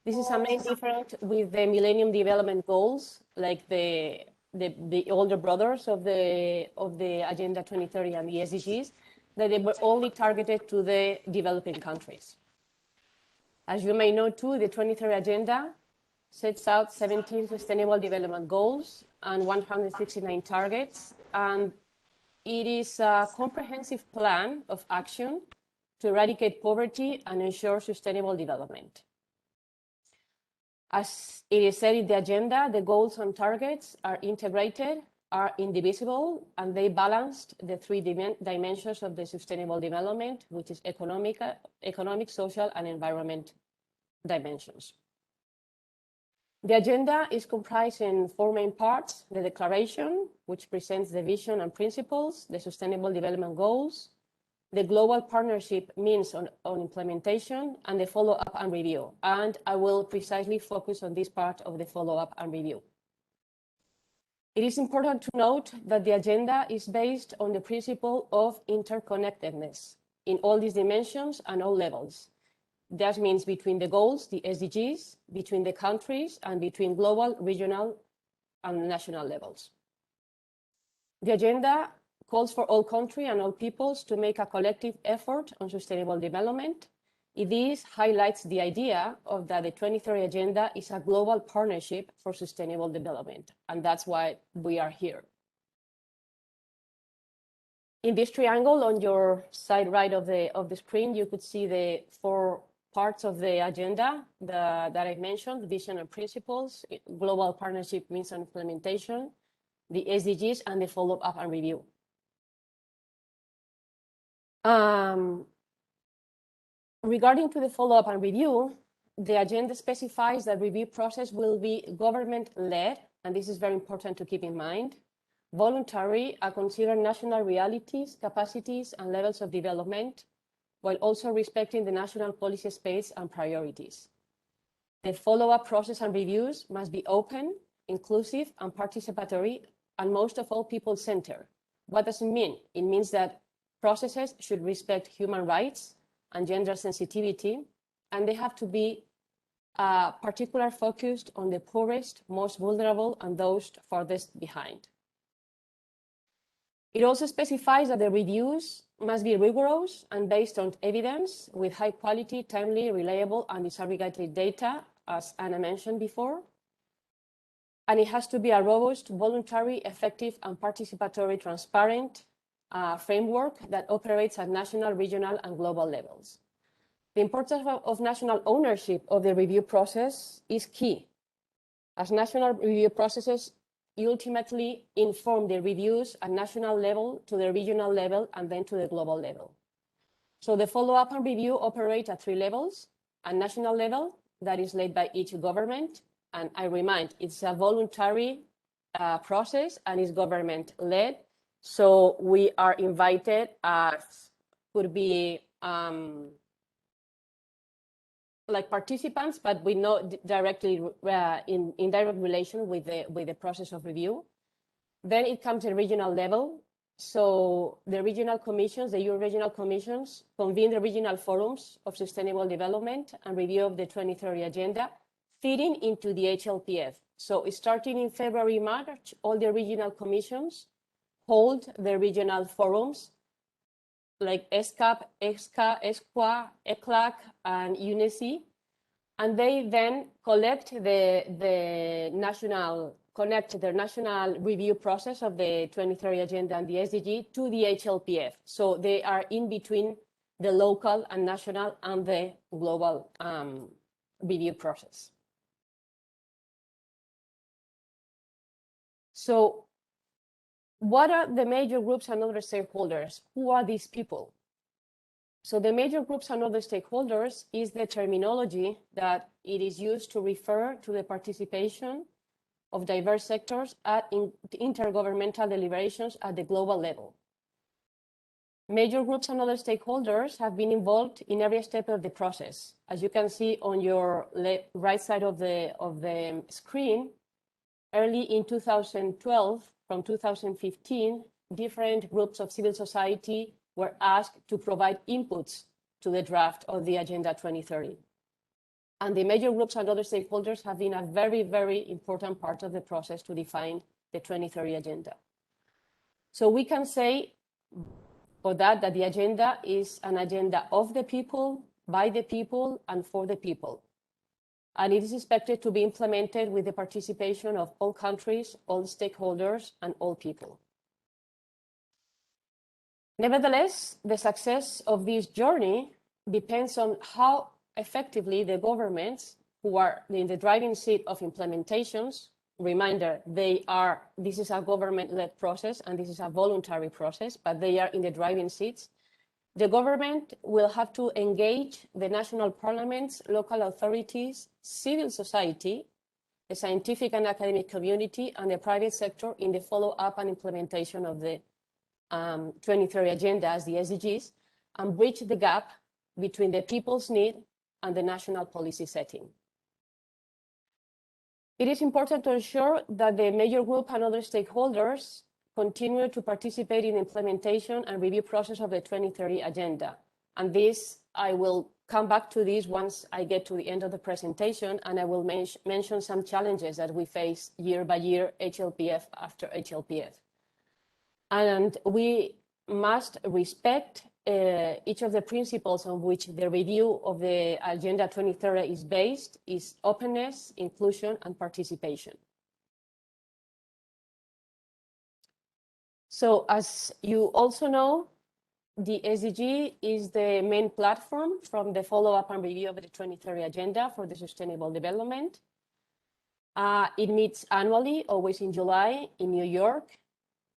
This is a main difference with the Millennium Development Goals, like the older brothers of the Agenda 2030 and the SDGs, that they were only targeted to the developing countries. As you may know too, the 23rd Agenda sets out 17 Sustainable Development Goals and 169 targets, and it is a comprehensive plan of action to eradicate poverty and ensure sustainable development. As it is said in the agenda, the goals and targets are integrated, are indivisible, and they balanced the three dimensions of the sustainable development, which is economic, social, and environment dimensions. The agenda is comprised in four main parts: the declaration, which presents the vision and principles, the sustainable development goals, the global partnership means on implementation, and the follow-up and review. And I will precisely focus on this part of the follow-up and review. It is important to note that the agenda is based on the principle of interconnectedness in all these dimensions and all levels. That means between the goals, the SDGs, between the countries, and between global, regional, and national levels. The agenda calls for all countries and all peoples to make a collective effort on sustainable development. This highlights the idea of that the 23rd Agenda is a global partnership for sustainable development, and that's why we are here. In this triangle on your side right of the screen, you could see the four parts of the agenda that I mentioned: vision and principles, global partnership means and implementation, the SDGs, and the follow-up and review. Regarding to the follow-up and review, the agenda specifies that review process will be government-led, and this is very important to keep in mind, voluntary, and consider national realities, capacities, and levels of development, while also respecting the national policy space and priorities. The follow-up process and reviews must be open, inclusive, and participatory, and most of all, people-centered. What does it mean? It means that processes should respect human rights and gender sensitivity, and they have to be particularly focused on the poorest, most vulnerable, and those farthest behind. It also specifies that the reviews must be rigorous and based on evidence with high quality, timely, reliable, and disaggregated data, as Anna mentioned before. And it has to be a robust, voluntary, effective, and participatory, transparent framework that operates at national, regional, and global levels. The importance of national ownership of the review process is key, as national review processes ultimately inform the reviews at national level to the regional level and then to the global level. So the follow-up and review operate at three levels: a national level that is led by each government, and I remind, it's a voluntary process and is government-led. So we are invited as could be like participants, but we not directly in direct relation with the process of review. Then it comes to regional level. So the regional commissions, the EU regional commissions, convene the regional forums of sustainable development and review of the 2030 Agenda, feeding into the HLPF. So starting in February, March, all the regional commissions hold the regional forums like ESCAP, ESCA, ESQA, ECLAC, and UNESI, and they then collect their national review process of the 2030 Agenda and the SDG to the HLPF. So they are in between the local and national and the global review process. So what are the major groups and other stakeholders? Who are these people? So the major groups and other stakeholders is the terminology that it is used to refer to the participation of diverse sectors at intergovernmental deliberations at the global level. Major groups and other stakeholders have been involved in every step of the process. As you can see on your right side of the screen, early in 2012, from 2015, different groups of civil society were asked to provide inputs to the draft of the Agenda 2030. And the major groups and other stakeholders have been a very, very important part of the process to define the 2030 agenda. So we can say for that the agenda is an agenda of the people, by the people, and for the people. And it is expected to be implemented with the participation of all countries, all stakeholders, and all people. Nevertheless, the success of this journey depends on how effectively the governments who are in the driving seat of implementations, reminder, this is a government-led process and this is a voluntary process, but they are in the driving seats. The government will have to engage the national parliaments, local authorities, civil society, the scientific and academic community, and the private sector in the follow-up and implementation of the 2030 agenda as the SDGs, and bridge the gap between the people's need and the national policy setting. It is important to ensure that the major group and other stakeholders continue to participate in the implementation and review process of the 2030 agenda. And this, I will come back to this once I get to the end of the presentation, and I will mention some challenges that we face year by year, HLPF after HLPF. And we must respect each of the principles on which the review of the Agenda 2030 is based, is openness, inclusion, and participation. So as you also know, the SDG is the main platform from the follow-up and review of the 2030 Agenda for the Sustainable Development. It meets annually, always in July, in New York,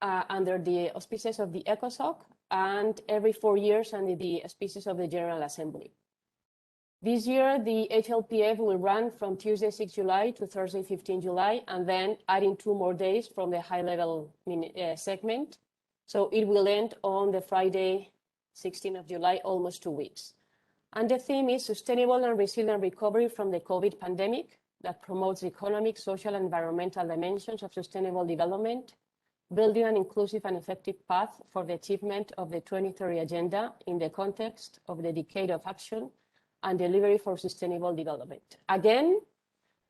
under the auspices of the ECOSOC, and every 4 years under the auspices of the General Assembly. This year, the HLPF will run from Tuesday 6 July to Thursday 15 July, and then adding 2 more days from the high-level segment. So it will end on the Friday 16th of July, almost 2 weeks. And the theme is Sustainable and Resilient Recovery from the COVID Pandemic that promotes the economic, social, and environmental dimensions of sustainable development, building an inclusive and effective path for the achievement of the 2030 Agenda in the context of the Decade of Action and Delivery for Sustainable Development. Again,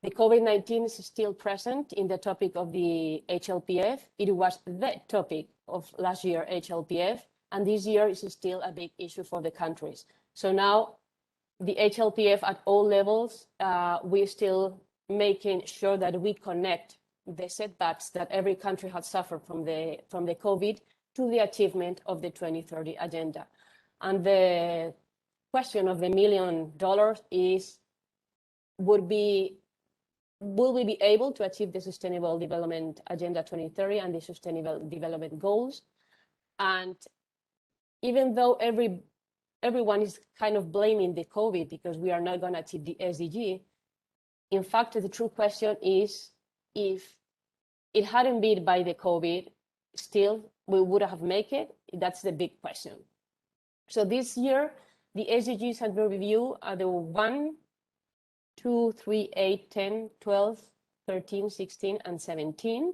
the COVID-19 is still present in the topic of the HLPF. It was the topic of last year HLPF, and this year is still a big issue for the countries. So now the HLPF at all levels, we're still making sure that we connect the setbacks that every country has suffered from the COVID to the achievement of the 2030 agenda. And the question of the $1 million is, will we be able to achieve the Sustainable Development Agenda 2030 and the Sustainable Development Goals? And even though everyone is kind of blaming the COVID because we are not going to achieve the SDG, in fact, the true question is, if it hadn't been by the COVID, still we would have made it? That's the big question. So this year, the SDGs under review are the 1, 2, 3, 8, 10, 12, 13, 16, and 17.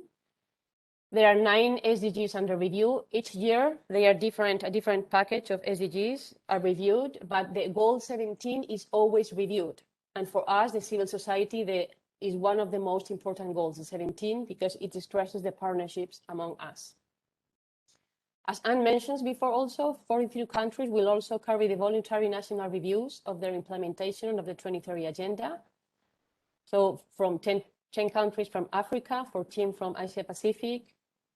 There are 9 SDGs under review. Each year, they are a different package of SDGs are reviewed, but the goal 17 is always reviewed. And for us, the civil society, is one of the most important goals, the 17, because it stresses the partnerships among us. As Anne mentioned before also, 43 countries will also carry the voluntary national reviews of their implementation of the 2030 agenda. So from 10 countries from Africa, 14 from Asia Pacific,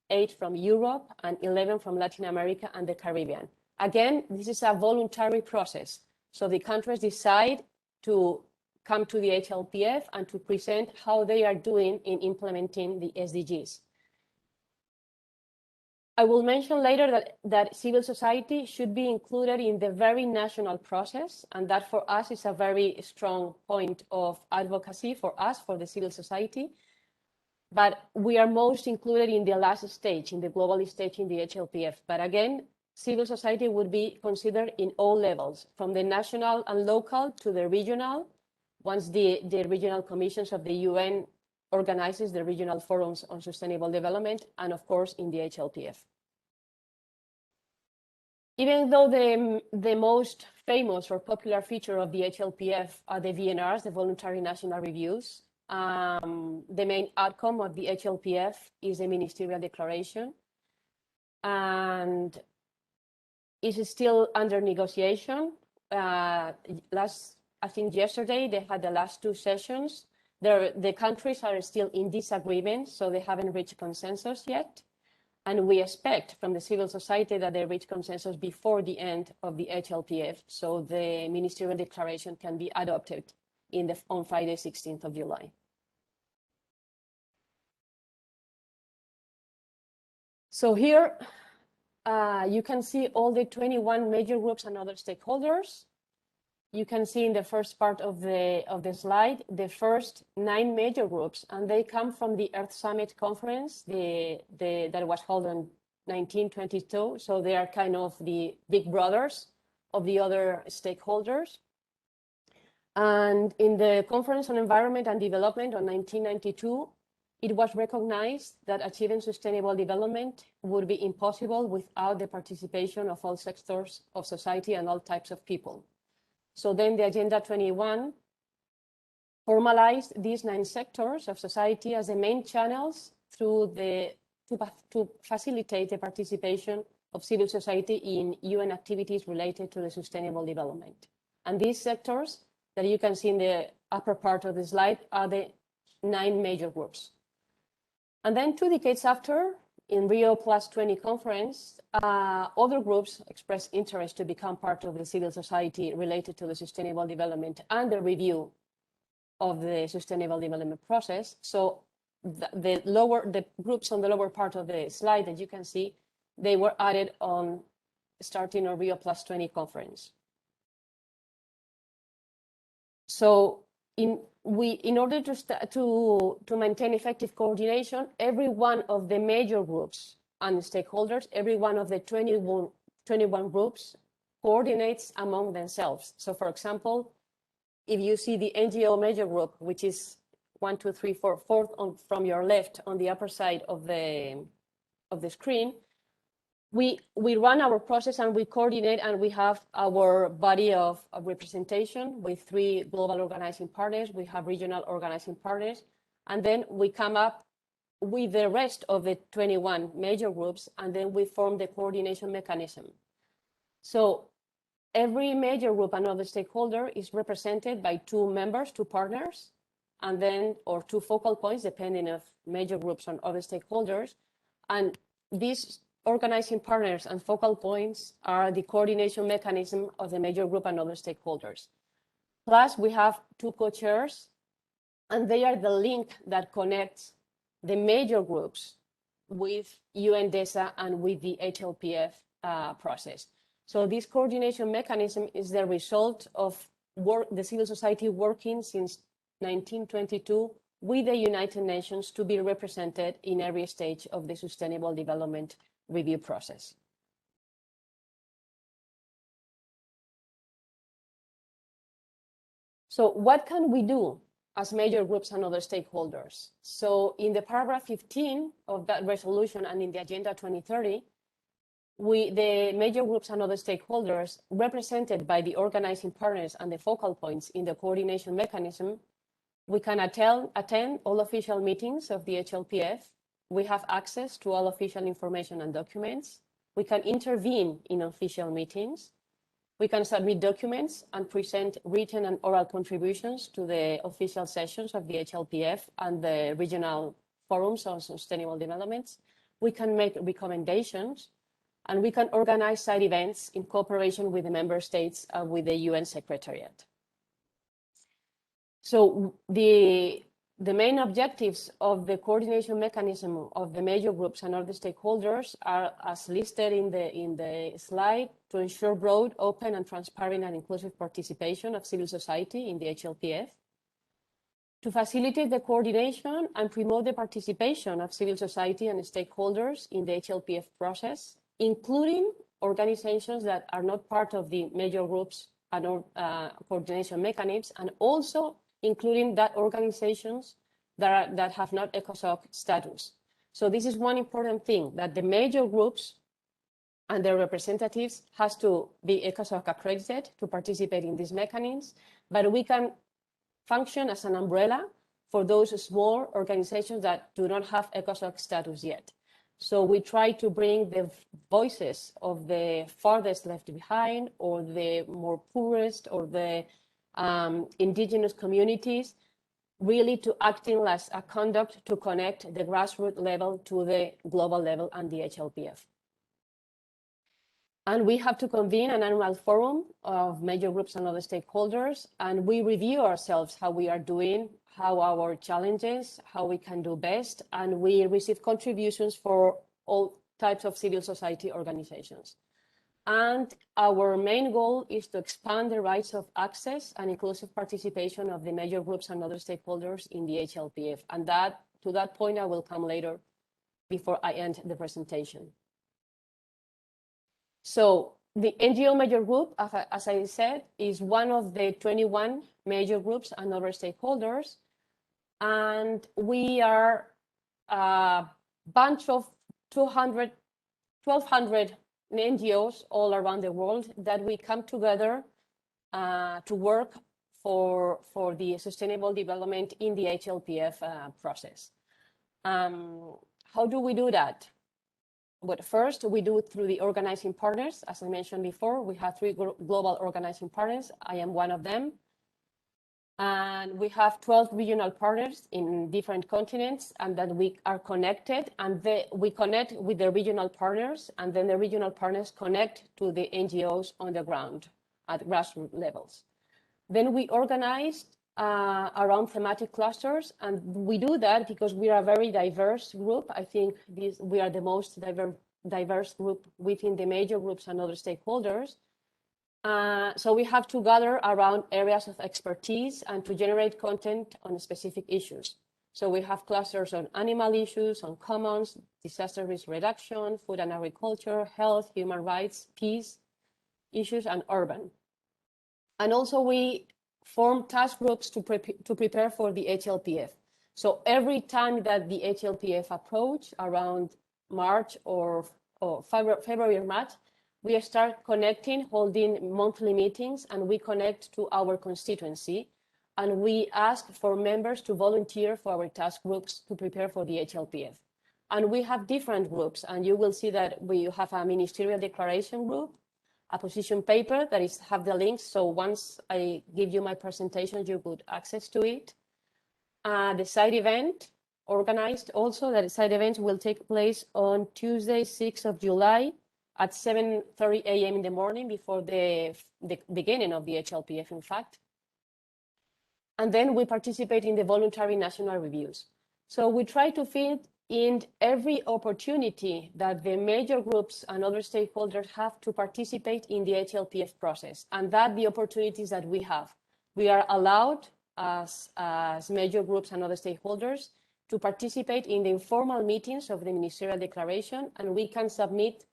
8 from Europe, and 11 from Latin America and the Caribbean. Again, this is a voluntary process. So the countries decide to come to the HLPF and to present how they are doing in implementing the SDGs. I will mention later that civil society should be included in the very national process, and that for us is a very strong point of advocacy for us, for the civil society. But we are most included in the last stage, in the global stage in the HLPF. But again, civil society would be considered in all levels, from the national and local to the regional, once the regional commissions of the UN organizes the regional forums on sustainable development, and of course in the HLPF. Even though the most famous or popular feature of the HLPF are the VNRs, the voluntary national reviews, the main outcome of the HLPF is a ministerial declaration, and is still under negotiation. I think yesterday they had the last 2 sessions. The countries are still in disagreement, so they haven't reached consensus yet. And we expect from the civil society that they reach consensus before the end of the HLPF, so the ministerial declaration can be adopted on Friday, 16th of July. So here you can see all the 21 major groups and other stakeholders. You can see in the first part of the slide the first 9 major groups, and they come from the Earth Summit conference that was held in 1922. So they are kind of the big brothers of the other stakeholders. And in the Conference on Environment and Development of 1992, it was recognized that achieving sustainable development would be impossible without the participation of all sectors of society and all types of people. So then the Agenda 21 formalized these 9 sectors of society as the main channels to facilitate the participation of civil society in UN activities related to the sustainable development. And these sectors that you can see in the upper part of the slide are the 9 major groups. And then 2 decades after, in Rio +20 conference, other groups expressed interest to become part of the civil society related to the sustainable development and the review of the sustainable development process. So the groups on the lower part of the slide that you can see, they were added on starting a Rio +20 conference. So in order to maintain effective coordination, every one of the major groups and stakeholders, every one of the 21 groups coordinates among themselves. So for example, if you see the NGO major group, which is 1, 2, 3, 4, fourth from your left on the upper side of the screen, we run our process and we coordinate, and we have our body of representation with 3 global organizing partners. We have regional organizing partners, and then we come up with the rest of the 21 major groups, and then we form the coordination mechanism. So every major group and other stakeholder is represented by 2 members, 2 partners, and then, or 2 focal points, depending on major groups and other stakeholders. And these organizing partners and focal points are the coordination mechanism of the major group and other stakeholders. Plus, we have 2 co-chairs, and they are the link that connects the major groups with UNDESA and with the HLPF process. So this coordination mechanism is the result of the civil society working since 1922 with the United Nations to be represented in every stage of the Sustainable Development review process. So what can we do as major groups and other stakeholders? So in the paragraph 15 of that resolution and in the Agenda 2030, the major groups and other stakeholders represented by the organizing partners and the focal points in the coordination mechanism, we can attend all official meetings of the HLPF. We have access to all official information and documents. We can intervene in official meetings. We can submit documents and present written and oral contributions to the official sessions of the HLPF and the regional forums on sustainable development. We can make recommendations, and we can organize side events in cooperation with the member states and with the UN Secretariat. So the the main objectives of the coordination mechanism of the major groups and other stakeholders are as listed in the slide: to ensure broad, open, and transparent and inclusive participation of civil society in the HLPF, to facilitate the coordination and promote the participation of civil society and stakeholders in the HLPF process, including organizations that are not part of the major groups and coordination mechanisms, and also including that organizations that have not ECOSOC status. So this is one important thing, that the major groups and their representatives has to be ECOSOC accredited to participate in these mechanisms, but we can function as an umbrella for those small organizations that do not have ECOSOC status yet. So we try to bring the voices of the farthest left behind, or the more poorest, or the indigenous communities, really to acting as a conduct to connect the grassroots level to the global level and the HLPF. And we have to convene an annual forum of major groups and other stakeholders, and we review ourselves, how we are doing, how our challenges, how we can do best, and we receive contributions for all types of civil society organizations. And our main goal is to expand the rights of access and inclusive participation of the major groups and other stakeholders in the HLPF. And to that point, I will come later before I end the presentation. So the NGO major group, as I said, is one of the 21 major groups and other stakeholders. And we are a bunch of 1,200 NGOs all around the world that we come together to work for the sustainable development in the HLPF process. How do we do that? But first, we do it through the organizing partners. As I mentioned before, we have 3 global organizing partners. I am one of them. And we have 12 regional partners in different continents, and that we are connected, and we connect with the regional partners, and then the regional partners connect to the NGOs on the ground at grassroots levels. Then we organize around thematic clusters, and we do that because we are a very diverse group. I think we are the most diverse group within the major groups and other stakeholders. So we have to gather around areas of expertise and to generate content on specific issues. So we have clusters on animal issues, on commons, disaster risk reduction, food and agriculture, health, human rights, peace issues, and urban. And also we form task groups to prepare for the HLPF. So every time that the HLPF approach around March or February or March, we start connecting, holding monthly meetings, and we connect to our constituency. And we ask for members to volunteer for our task groups to prepare for the HLPF. And we have different groups, and you will see that we have a ministerial declaration group, a position paper that have the links. So once I give you my presentation, you could access to it. The side event organized also, that side event will take place on Tuesday, 6th of July at 7:30 a.m. in the morning, before the beginning of the HLPF, in fact. And then we participate in the voluntary national reviews. So we try to fit in every opportunity that the major groups and other stakeholders have to participate in the HLPF process, and that the opportunities that we have. We are allowed as major groups and other stakeholders to participate in the informal meetings of the ministerial declaration, and we can submit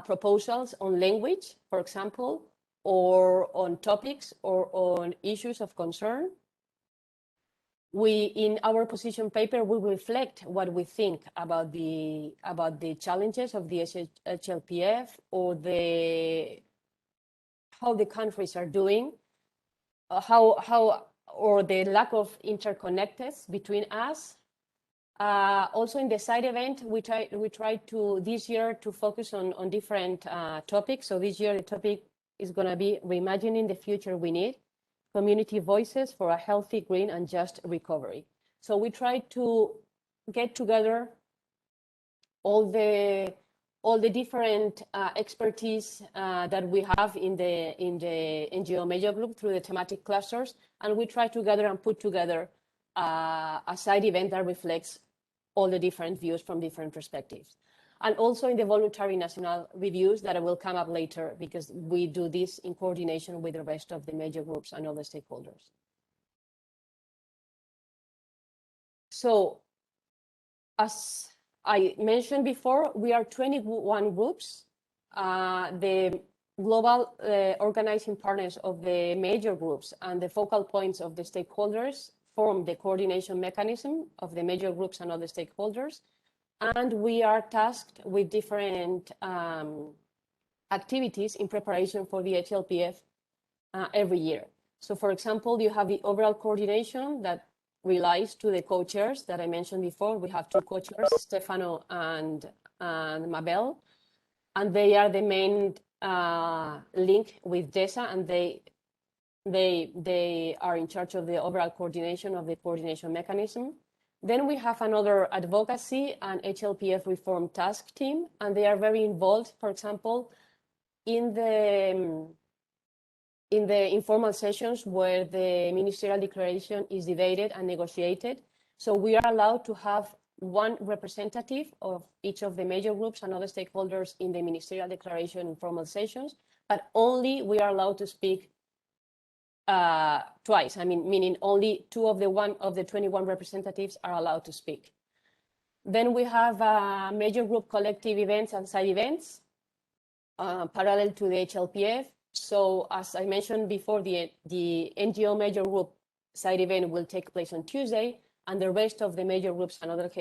proposals on language, for example, or on topics or on issues of concern. In our position paper, we reflect what we think about the challenges of the HLPF, or how the countries are doing, or the lack of interconnectedness between us. Also in the side event, we try to this year to focus on different topics. So this year the topic is going to be reimagining the future we need, community voices for a healthy, green, and just recovery. So we try to get together all the different expertise that we have in the NGO major group through the thematic clusters, and we try to gather and put together a side event that reflects all the different views from different perspectives. And also in the voluntary national reviews that will come up later, because we do this in coordination with the rest of the major groups and other stakeholders. So as I mentioned before, we are 21 groups. The global organizing partners of the major groups and the focal points of the stakeholders form the coordination mechanism of the major groups and other stakeholders. And we are tasked with different activities in preparation for the HLPF every year. So for example, you have the overall coordination that relies to the co-chairs that I mentioned before. We have two co-chairs, Stefano and Mabel, and they are the main link with DESA, and they are in charge of the overall coordination of the coordination mechanism. Then we have another advocacy and HLPF reform task team, and they are very involved, for example, in the informal sessions where the ministerial declaration is debated and negotiated. So we are allowed to have one representative of each of the major groups and other stakeholders in the ministerial declaration informal sessions, but only we are allowed to speak twice. I mean, meaning only two of the 21 representatives are allowed to speak. Then we have major group collective events and side events parallel to the HLPF. So as I mentioned before, the NGO major group side event will take place on Tuesday, and the rest of the major groups and other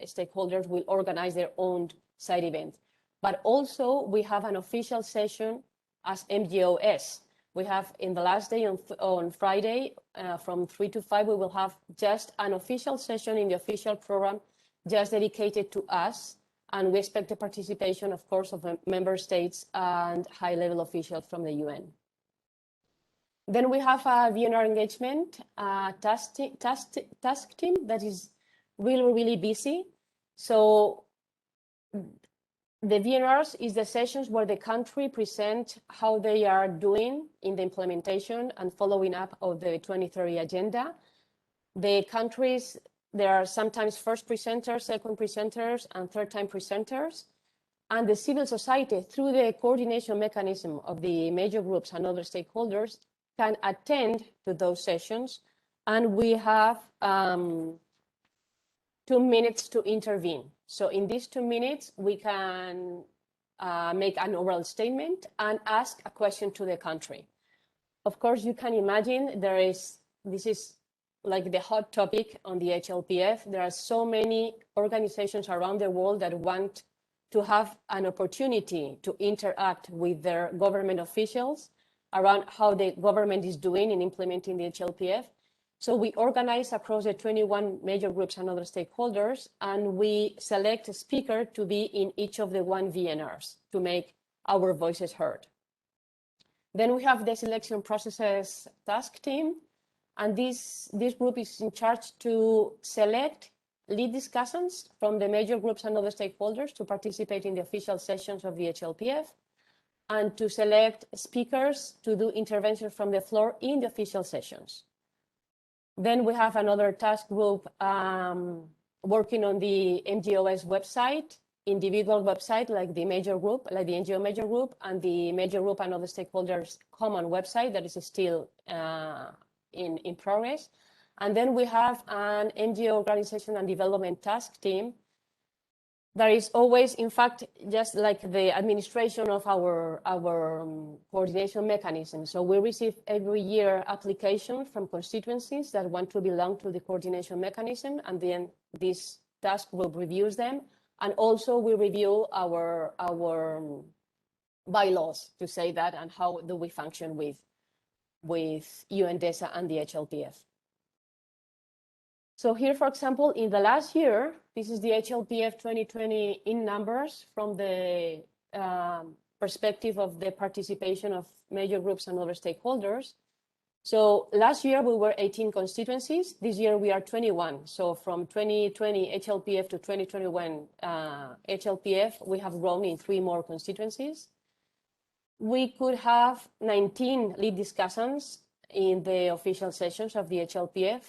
stakeholders will organize their own side event. But also we have an official session as MGOS. We have in the last day on Friday from 3 to 5, we will have just an official session in the official program just dedicated to us. And we expect the participation, of course, of member states and high-level officials from the UN. Then we have a VNR engagement task team that is really, really busy. So the VNRs is the sessions where the country present how they are doing in the implementation and following up of the 2030 agenda. The countries, there are sometimes first presenters, second presenters, and third-time presenters. And the civil society, through the coordination mechanism of the major groups and other stakeholders, can attend to those sessions. And we have 2 minutes to intervene. So in these 2 minutes, we can make an oral statement and ask a question to the country. Of course, you can imagine this is like the hot topic on the HLPF. There are so many organizations around the world that want to have an opportunity to interact with their government officials around how the government is doing in implementing the HLPF. So we organize across the 21 major groups and other stakeholders, and we select a speaker to be in each of the 1 VNRs to make our voices heard. Then we have the selection processes task team. And this group is in charge to select lead discussants from the major groups and other stakeholders to participate in the official sessions of the HLPF, and to select speakers to do interventions from the floor in the official sessions. Then we have another task group working on the MGOS website, individual website like the major group, like the NGO major group, and the major group and other stakeholders common website that is still in progress. And then we have an NGO organization and development task team that is always, in fact, just like the administration of our coordination mechanism. So we receive every year applications from constituencies that want to belong to the coordination mechanism, and then this task group reviews them. And also we review our bylaws to say that, and how do we function with UNDESA and the HLPF. So here, for example, in the last year, this is the HLPF 2020 in numbers from the perspective of the participation of major groups and other stakeholders. So last year we were 18 constituencies. This year we are 21. So from 2020 HLPF to 2021 HLPF, we have grown in 3 more constituencies. We could have 19 lead discussants in the official sessions of the HLPF.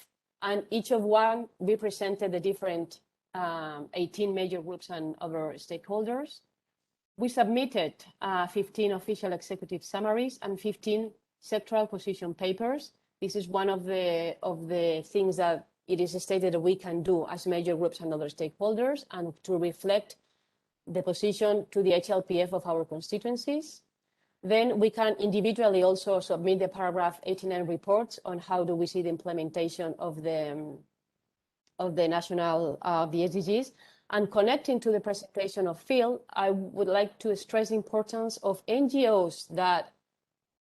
and each of one represented the different 18 major groups and other stakeholders. We submitted 15 official executive summaries and 15 sectoral position papers. This is one of the things that it is stated that we can do as major groups and other stakeholders, and to reflect the position to the HLPF of our constituencies. Then we can individually also submit the paragraph 89 reports on how do we see the implementation of the national, the SDGs. And connecting to the presentation of Phil, I would like to stress the importance of NGOs that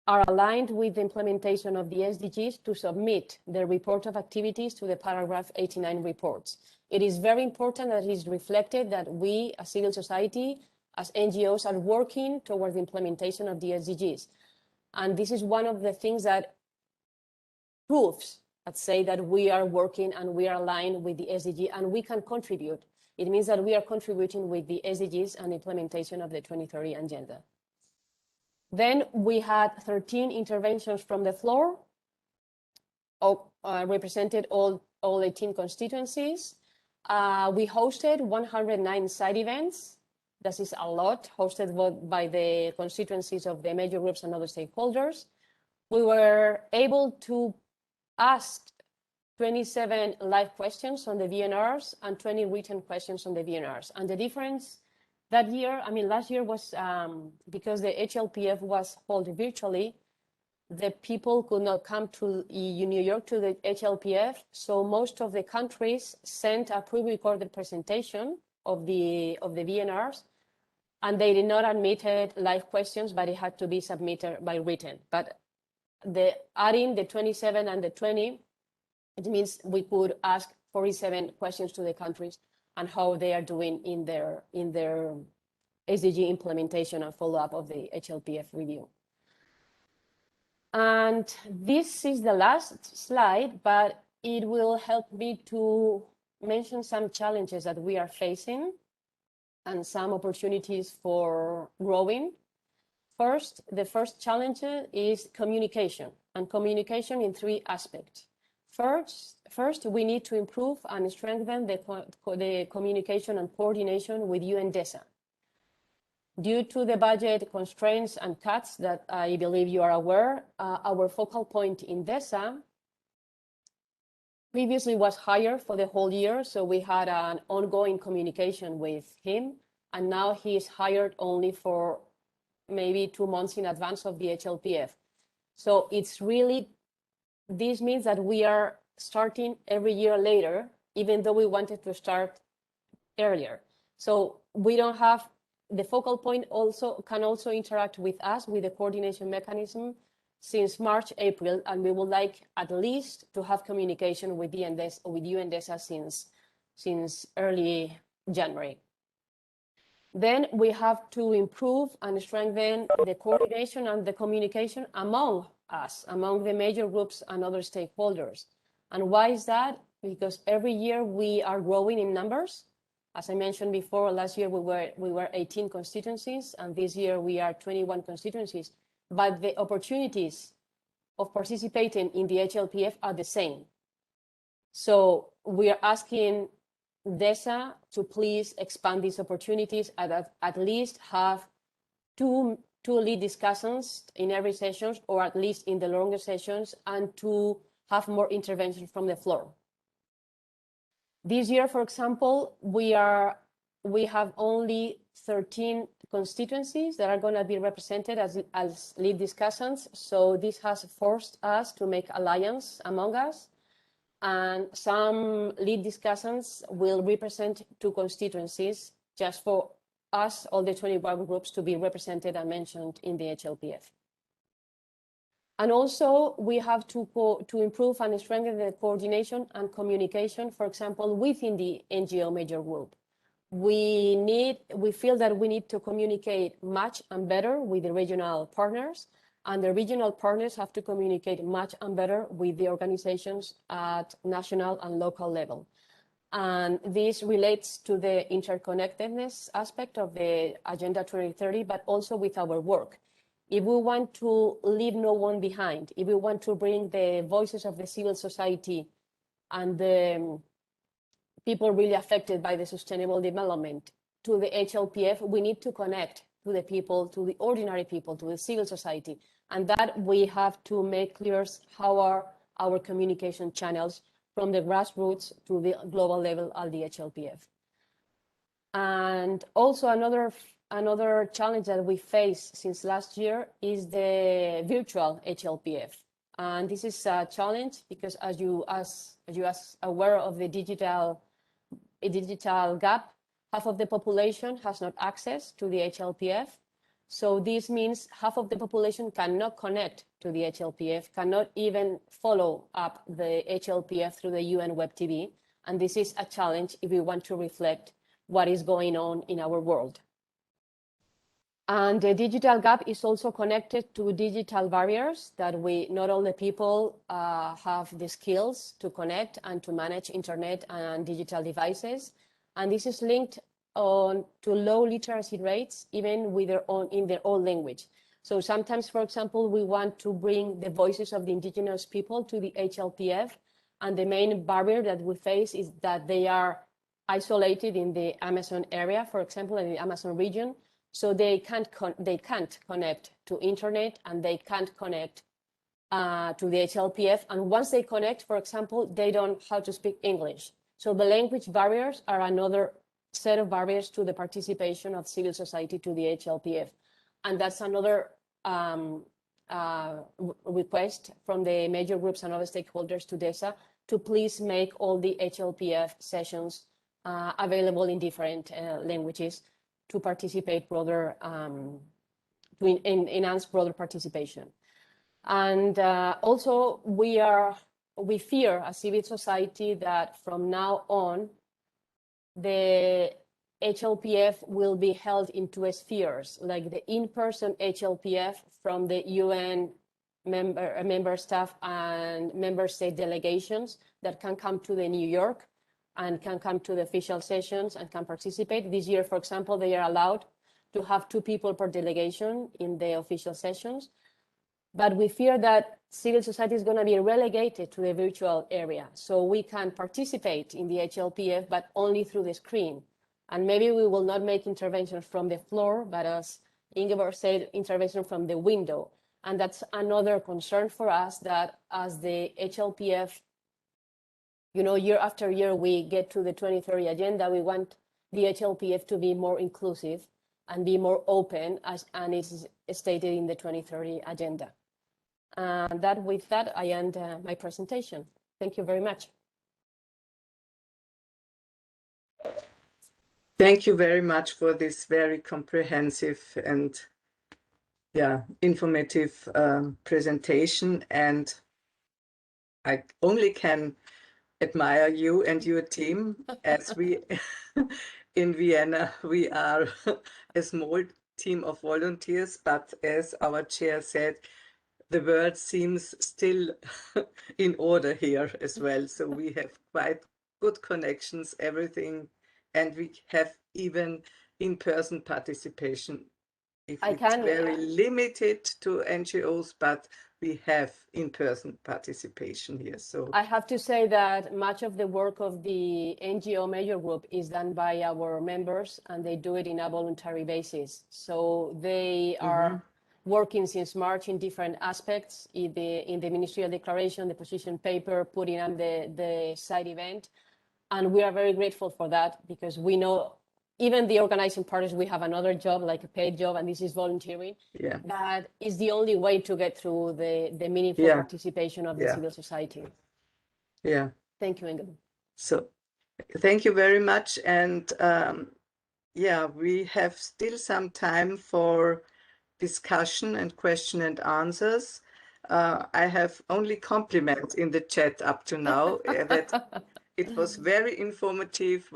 are aligned with the implementation of the SDGs to submit the report of activities to the paragraph 89 reports. It is very important that it is reflected that we, as civil society, as NGOs, are working towards the implementation of the SDGs. And this is one of the things that proves, let's say, that we are working and we are aligned with the SDG and we can contribute. It means that we are contributing with the SDGs and implementation of the 2030 agenda. Then we had 13 interventions from the floor, represented all 18 constituencies. We hosted 109 side events. This is a lot, hosted by the constituencies of the major groups and other stakeholders. We were able to ask 27 live questions on the VNRs and 20 written questions on the VNRs. And the difference that year, I mean, last year was because the HLPF was held virtually, the people could not come to New York to the HLPF. So most of the countries sent a pre-recorded presentation of the VNRs, and they did not admit live questions, but it had to be submitted by written. But adding the 27 and the 20, it means we could ask 47 questions to the countries and how they are doing in their SDG implementation and follow-up of the HLPF review. And this is the last slide, but it will help me to mention some challenges that we are facing and some opportunities for growing. First, the first challenge is communication, and communication in 3 aspects. First, we need to improve and strengthen the communication and coordination with UNDESA. Due to the budget constraints and cuts that I believe you are aware, our focal point in DESA previously was higher for the whole year, so we had an ongoing communication with him, and now he is hired only for maybe 2 months in advance of the HLPF. So it's really, this means that we are starting every year later, even though we wanted to start earlier. So we don't have, the focal point can also interact with us with the coordination mechanism since March, April, and we would like at least to have communication with UNDESA since early January. Then we have to improve and strengthen the coordination and the communication among us, among the major groups and other stakeholders. And why is that? Because every year we are growing in numbers. As I mentioned before, last year we were 18 constituencies, and this year we are 21 constituencies. But the opportunities of participating in the HLPF are the same. So we are asking DESA to please expand these opportunities, at least have two lead discussions in every session, or at least in the longer sessions, and to have more intervention from the floor. This year, for example, we have only 13 constituencies that are going to be represented as lead discussants. So this has forced us to make alliance among us. And some lead discussants will represent 2 constituencies just for us, all the 21 groups, to be represented and mentioned in the HLPF. And also we have to improve and strengthen the coordination and communication, for example, within the NGO major group. We feel that we need to communicate much and better with the regional partners, and the regional partners have to communicate much and better with the organizations at national and local level. And this relates to the interconnectedness aspect of the Agenda 2030, but also with our work. If we want to leave no one behind, if we want to bring the voices of the civil society and the people really affected by the sustainable development to the HLPF, we need to connect to the people, to the ordinary people, to the civil society. And that we have to make clear how are our communication channels from the grassroots to the global level at the HLPF. And also another challenge that we face since last year is the virtual HLPF. And this is a challenge because as you are aware of the digital gap, half of the population has not access to the HLPF. So this means half of the population cannot connect to the HLPF, cannot even follow up the HLPF through the UN Web TV. And this is a challenge if we want to reflect what is going on in our world. And the digital gap is also connected to digital barriers that not all the people have the skills to connect and to manage internet and digital devices. And this is linked to low literacy rates, even in their own language. So sometimes, for example, we want to bring the voices of the indigenous people to the HLPF. And the main barrier that we face is that they are isolated in the Amazon area, for example, in the Amazon region. So they can't connect to internet and they can't connect to the HLPF. And once they connect, for example, they don't know how to speak English. So the language barriers are another set of barriers to the participation of civil society to the HLPF. And that's another request from the major groups and other stakeholders to DESA to please make all the HLPF sessions available in different languages to participate broader, to enhance broader participation. And also we fear as civil society that from now on, the HLPF will be held in two spheres, like the in-person HLPF from the UN member staff and member state delegations that can come to the New York and can come to the official sessions and can participate. This year, for example, they are allowed to have 2 people per delegation in the official sessions. But we fear that civil society is going to be relegated to the virtual area. So we can participate in the HLPF, but only through the screen. And maybe we will not make interventions from the floor, but as Ingeborg said, intervention from the window. And that's another concern for us, that as the HLPF, year after year, we get to the 2030 agenda, we want the HLPF to be more inclusive and be more open, and it's stated in the 2030 agenda. With that, I end my presentation. Thank you very much. Thank you very much for this very comprehensive and informative presentation. And I only can admire you and your team, as we in Vienna, we are a small team of volunteers, but as our chair said, the world seems still in order here as well. So we have quite good connections, everything, and we have even in-person participation. It's very limited to NGOs, but we have in-person participation here. So I have to say that much of the work of the NGO major group is done by our members, and they do it in a voluntary basis. So they are working since March in different aspects, in the ministerial declaration, the position paper, putting on the side event. And we are very grateful for that, because we know even the organizing parties, we have another job, like a paid job, and this is volunteering. Yeah. That is the only way to get through the meaningful participation of the civil society. Yeah. Thank you, Ingeborg. So thank you very much. And we have still some time for discussion and question and answers. I have only compliments in the chat up to now. That it was very informative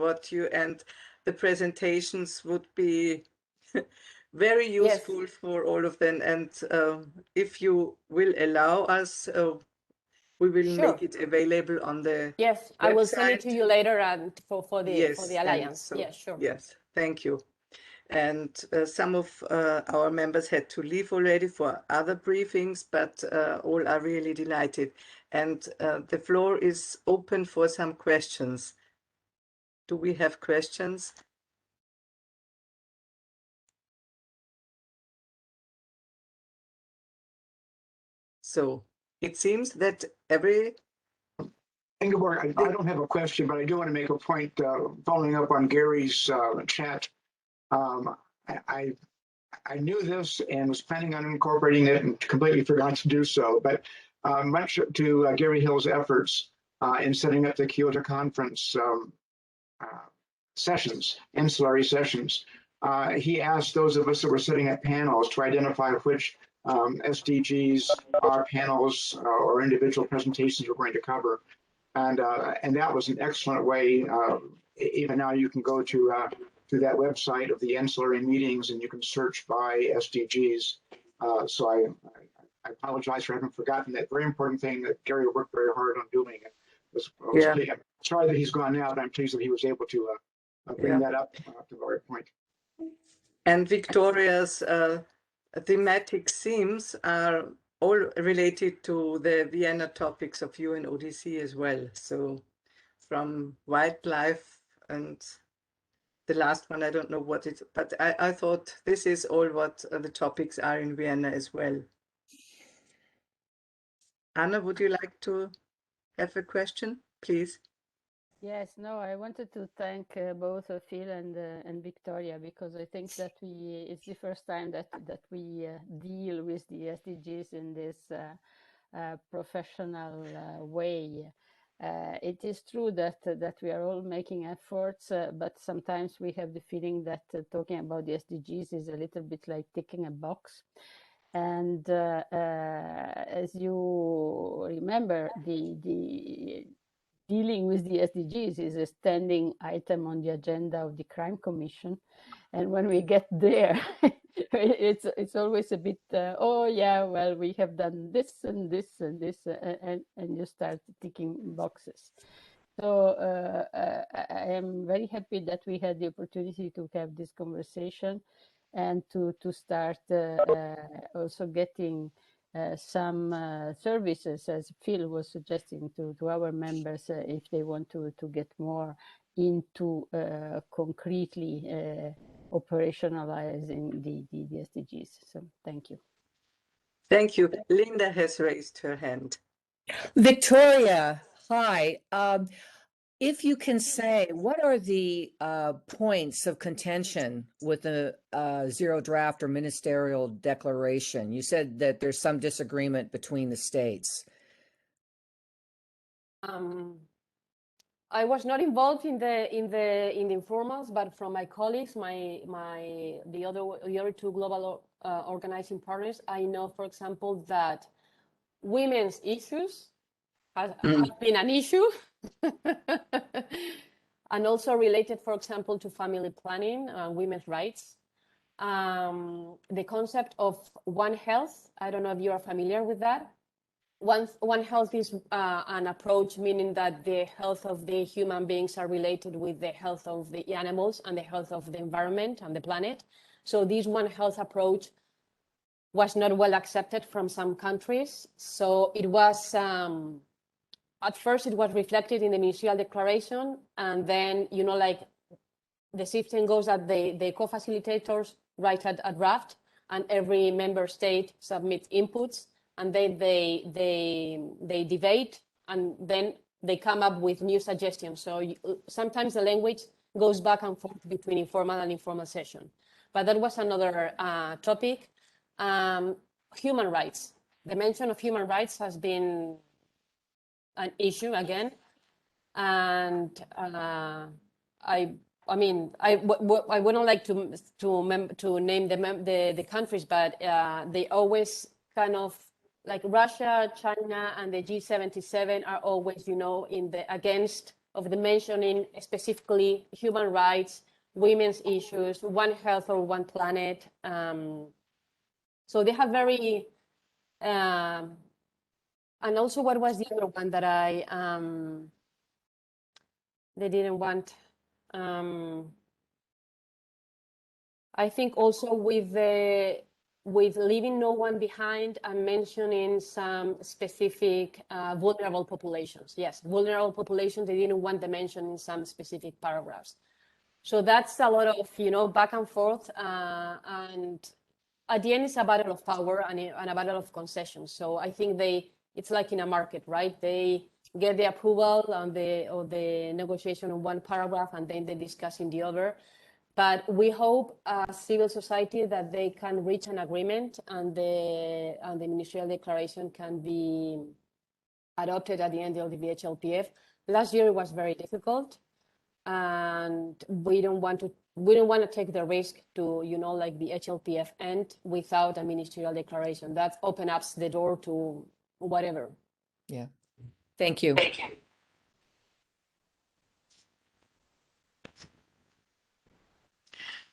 and the presentations would be very useful for all of them. And if you will allow us, we will make it available on the website. I will send it to you later for the Alliance. So, yes, sure. Yes, thank you. And some of our members had to leave already for other briefings, but all are really delighted. And the floor is open for some questions. Do we have questions? So it seems that Ingeborg, I don't have a question, but I do want to make a point following up on Gary's chat. I knew this and was planning on incorporating it and completely forgot to do so. But much to Gary Hill's efforts in setting up the Kyoto conference sessions, ancillary sessions, he asked those of us that were sitting at panels to identify which SDGs our panels or individual presentations were going to cover. And that was an excellent way. Even now you can go to that website of the ancillary meetings and you can search by SDGs. So I apologize for having forgotten that very important thing that Gary worked very hard on doing. I'm sorry that he's gone now, but I'm pleased that he was able to bring that up to the right point. And Victoria's thematic themes are all related to the Vienna topics of UNODC as well. So from wildlife and the last one, I don't know what it, but I thought this is all what the topics are in Vienna as well. Anna, would you like to have a question, please? Yes, no, I wanted to thank both Phil and Victoria, because I think that it's the first time that we deal with the SDGs in this professional way. It is true that we are all making efforts, but sometimes we have the feeling that talking about the SDGs is a little bit like ticking a box. And as you remember, the dealing with the SDGs is a standing item on the agenda of the Crime Commission. And when we get there, it's always a bit, oh yeah, well, we have done this and this and this, and you start ticking boxes. So I am very happy that we had the opportunity to have this conversation and to start also getting some services, as Phil was suggesting, to our members if they want to get more into concretely operationalizing the SDGs. So thank you. Thank you. Linda has raised her hand. Victoria, hi. If you can say, what are the points of contention with the zero draft or ministerial declaration? You said that there's some disagreement between the states. I was not involved in the informals, but from my colleagues, the other two global organizing partners, I know, for example, that women's issues have been an issue. And also related, for example, to family planning, women's rights. The concept of One Health, I don't know if you are familiar with that. One Health is an approach meaning that the health of the human beings are related with the health of the animals and the health of the environment and the planet. So this One Health approach was not well accepted from some countries. So it was, at first it was reflected in the ministerial declaration, and then, you know, like the system goes that the co-facilitators write a draft, and every member state submits inputs, and then they debate, and then they come up with new suggestions. So sometimes the language goes back and forth between informal and informal session. But that was another topic. Human rights. The mention of human rights has been an issue again, and I wouldn't like to name the countries, but they always kind of, like Russia, China, and the G77 are always, you know, in the against of the mentioning specifically human rights, women's issues, One Health or One Planet. So they have very, and also what was the other one that they didn't want? I think also with the with leaving no one behind and mentioning some specific vulnerable populations. Yes, vulnerable populations, they didn't want to mention in some specific paragraphs. So that's a lot of, you know, back and forth. And at the end, it's a battle of power and a battle of concessions. So I think it's like in a market, right? They get the approval on the negotiation of one paragraph and then they discuss in the other. But we hope as civil society that they can reach an agreement and the ministerial declaration can be adopted at the end of the HLPF. Last year it was very difficult, and we don't want to take the risk to, you know, like the HLPF end without a ministerial declaration. That opens up the door to whatever. Yeah. Thank you. Thank you.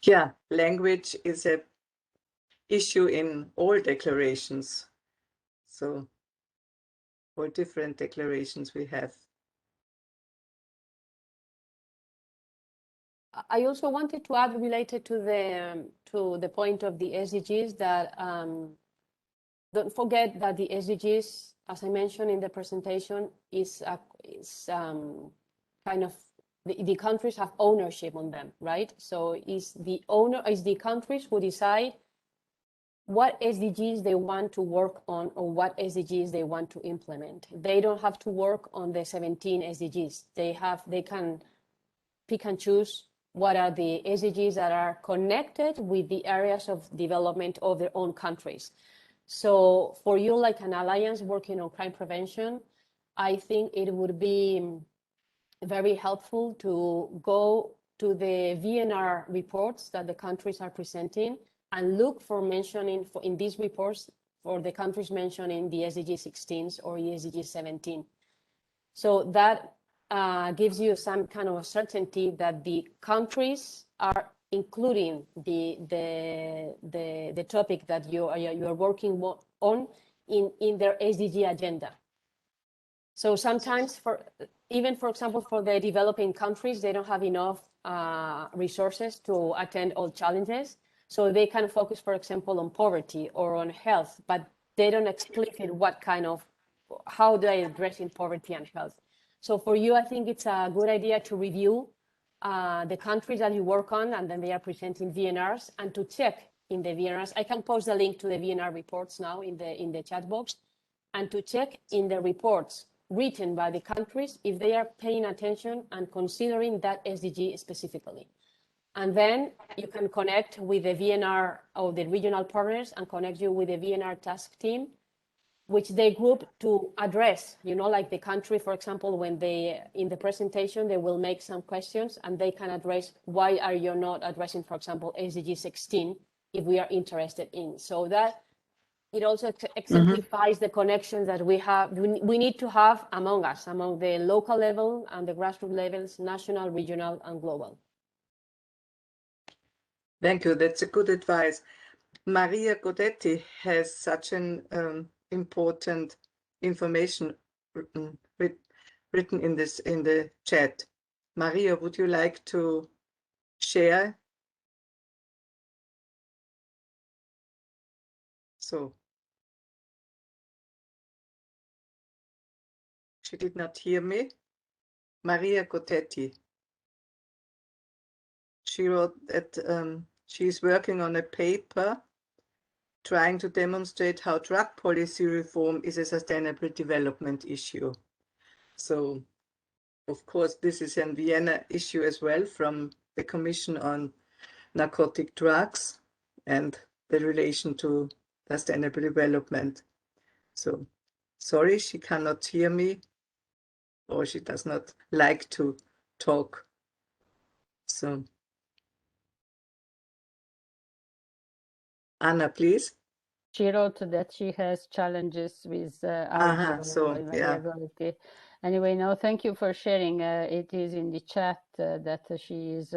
Yeah, language is a issue in all declarations. So all different declarations we have. I also wanted to add, related to the point of the SDGs, that don't forget that the SDGs, as I mentioned in the presentation, is kind of the countries have ownership on them, right? So is the countries who decide what SDGs they want to work on or what SDGs they want to implement. They don't have to work on the 17 SDGs. They can pick and choose what are the SDGs that are connected with the areas of development of their own countries. So for you, like an alliance working on crime prevention, I think it would be very helpful to go to the VNR reports that the countries are presenting and look for mentioning in these reports for the countries mentioning the SDG 16 or the SDG 17. So that gives you some kind of a certainty that the countries are including the topic that you are working on in their SDG agenda. So sometimes, for example, for the developing countries, they don't have enough resources to attend all challenges. So they can focus, for example, on poverty or on health, but they don't explicit how they are addressing poverty and health. So for you, I think it's a good idea to review the countries that you work on, and then they are presenting VNRs, and to check in the VNRs. I can post the link to the VNR reports now in the chat box, and to check in the reports written by the countries if they are paying attention and considering that SDG specifically. And then you can connect with the VNR or the regional partners and connect you with the VNR task team, which they group to address, you know, like the country, for example, when they, in the presentation, they will make some questions and they can address why are you not addressing, for example, SDG 16 if we are interested in. So that it also exemplifies the connections that we need to have among us, among the local level and the grassroots levels, national, regional, and global. Thank you. That's a good advice. Maria Godetti has such an important information written in the chat. Maria, would you like to share? So she did not hear me. Maria Godetti. She wrote that she's working on a paper trying to demonstrate how drug policy reform is a sustainable development issue. So, of course, this is a Vienna issue as well from the Commission on Narcotic Drugs and the relation to sustainable development. So, sorry, she cannot hear me, or she does not like to talk. So, Anna, please. She wrote that she has challenges with audio variability. Anyway, no, thank you for sharing. It is in the chat that she is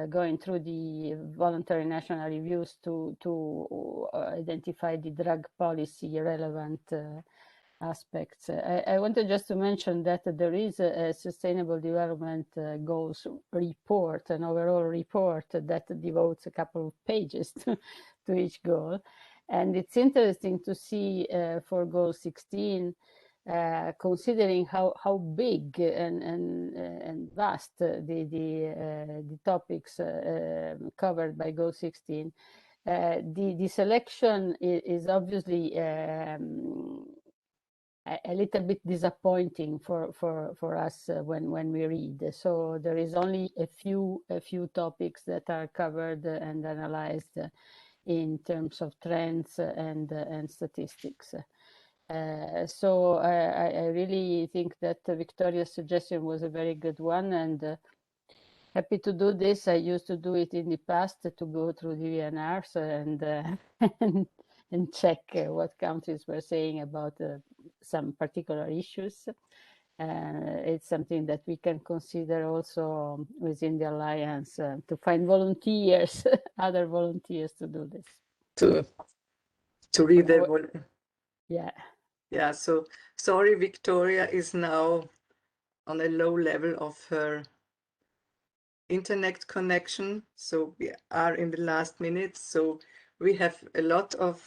going through the voluntary national reviews to identify the drug policy relevant aspects. I wanted just to mention that there is a Sustainable Development Goals report, an overall report that devotes a couple of pages to each goal. And it's interesting to see for goal 16, considering how big and vast the topics covered by goal 16. The selection is obviously a little bit disappointing for us when we read. So there is only a few topics that are covered and analyzed in terms of trends and statistics. So I really think that Victoria's suggestion was a very good one, and happy to do this. I used to do it in the past to go through the VNRs and check what countries were saying about some particular issues. It's something that we can consider also within the Alliance to find volunteers, other volunteers to do this. To read the yeah. Yeah, so sorry, Victoria is now on a low level of her internet connection. So we are in the last minutes. So we have a lot of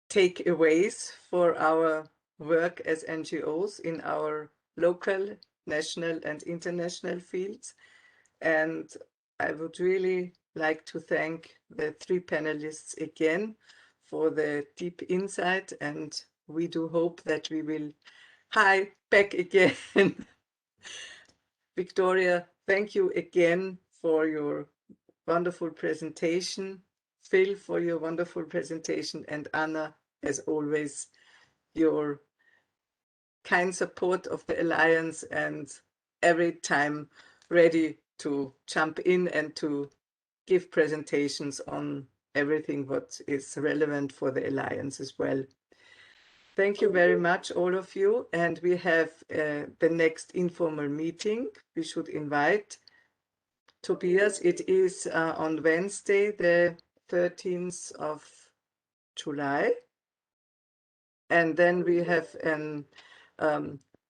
takeaways for our work as NGOs in our local, national, and international fields. And I would really like to thank the three panelists again for the deep insight, and we do hope that we will back again. Victoria, thank you again for your wonderful presentation. Phil, for your wonderful presentation, and Anna, as always, your kind support of the Alliance, and every time ready to jump in and to give presentations on everything what is relevant for the Alliance as well. Thank you very much, all of you. And we have the next informal meeting. We should invite Tobias. It is on Wednesday, the 13th of July. And then we have a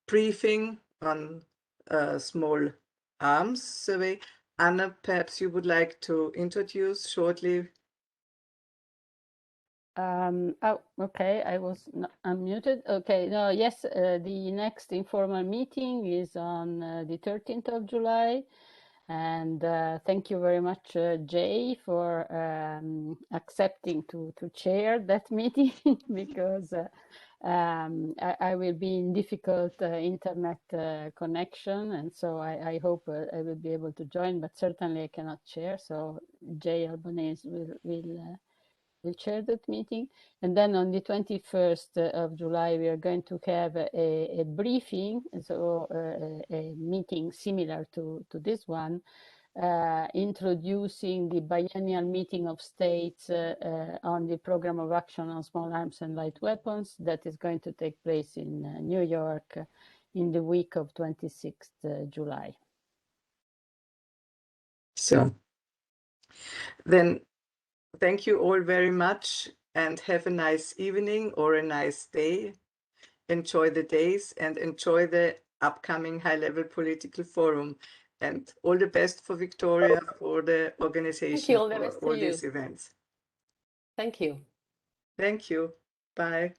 briefing on small arms survey. Anna, perhaps you would like to introduce shortly. Oh, okay, I was unmuted. Okay, no, yes, the next informal meeting is on the 13th of July. And thank you very much, Jay, for accepting to chair that meeting because I will be in difficult internet connection, and so I hope I will be able to join, but certainly I cannot chair. So Jay Albanese will chair that meeting. And then on the 21st of July, we are going to have a briefing, so a meeting similar to this one, introducing the biennial meeting of states on the program of action on small arms and light weapons that is going to take place in New York in the week of 26th July. So then thank you all very much, and have a nice evening or a nice day. Enjoy the days and enjoy the upcoming high-level political forum. And all the best for Victoria for the organization All the for best to all you. these events. Thank you. Thank you. Bye.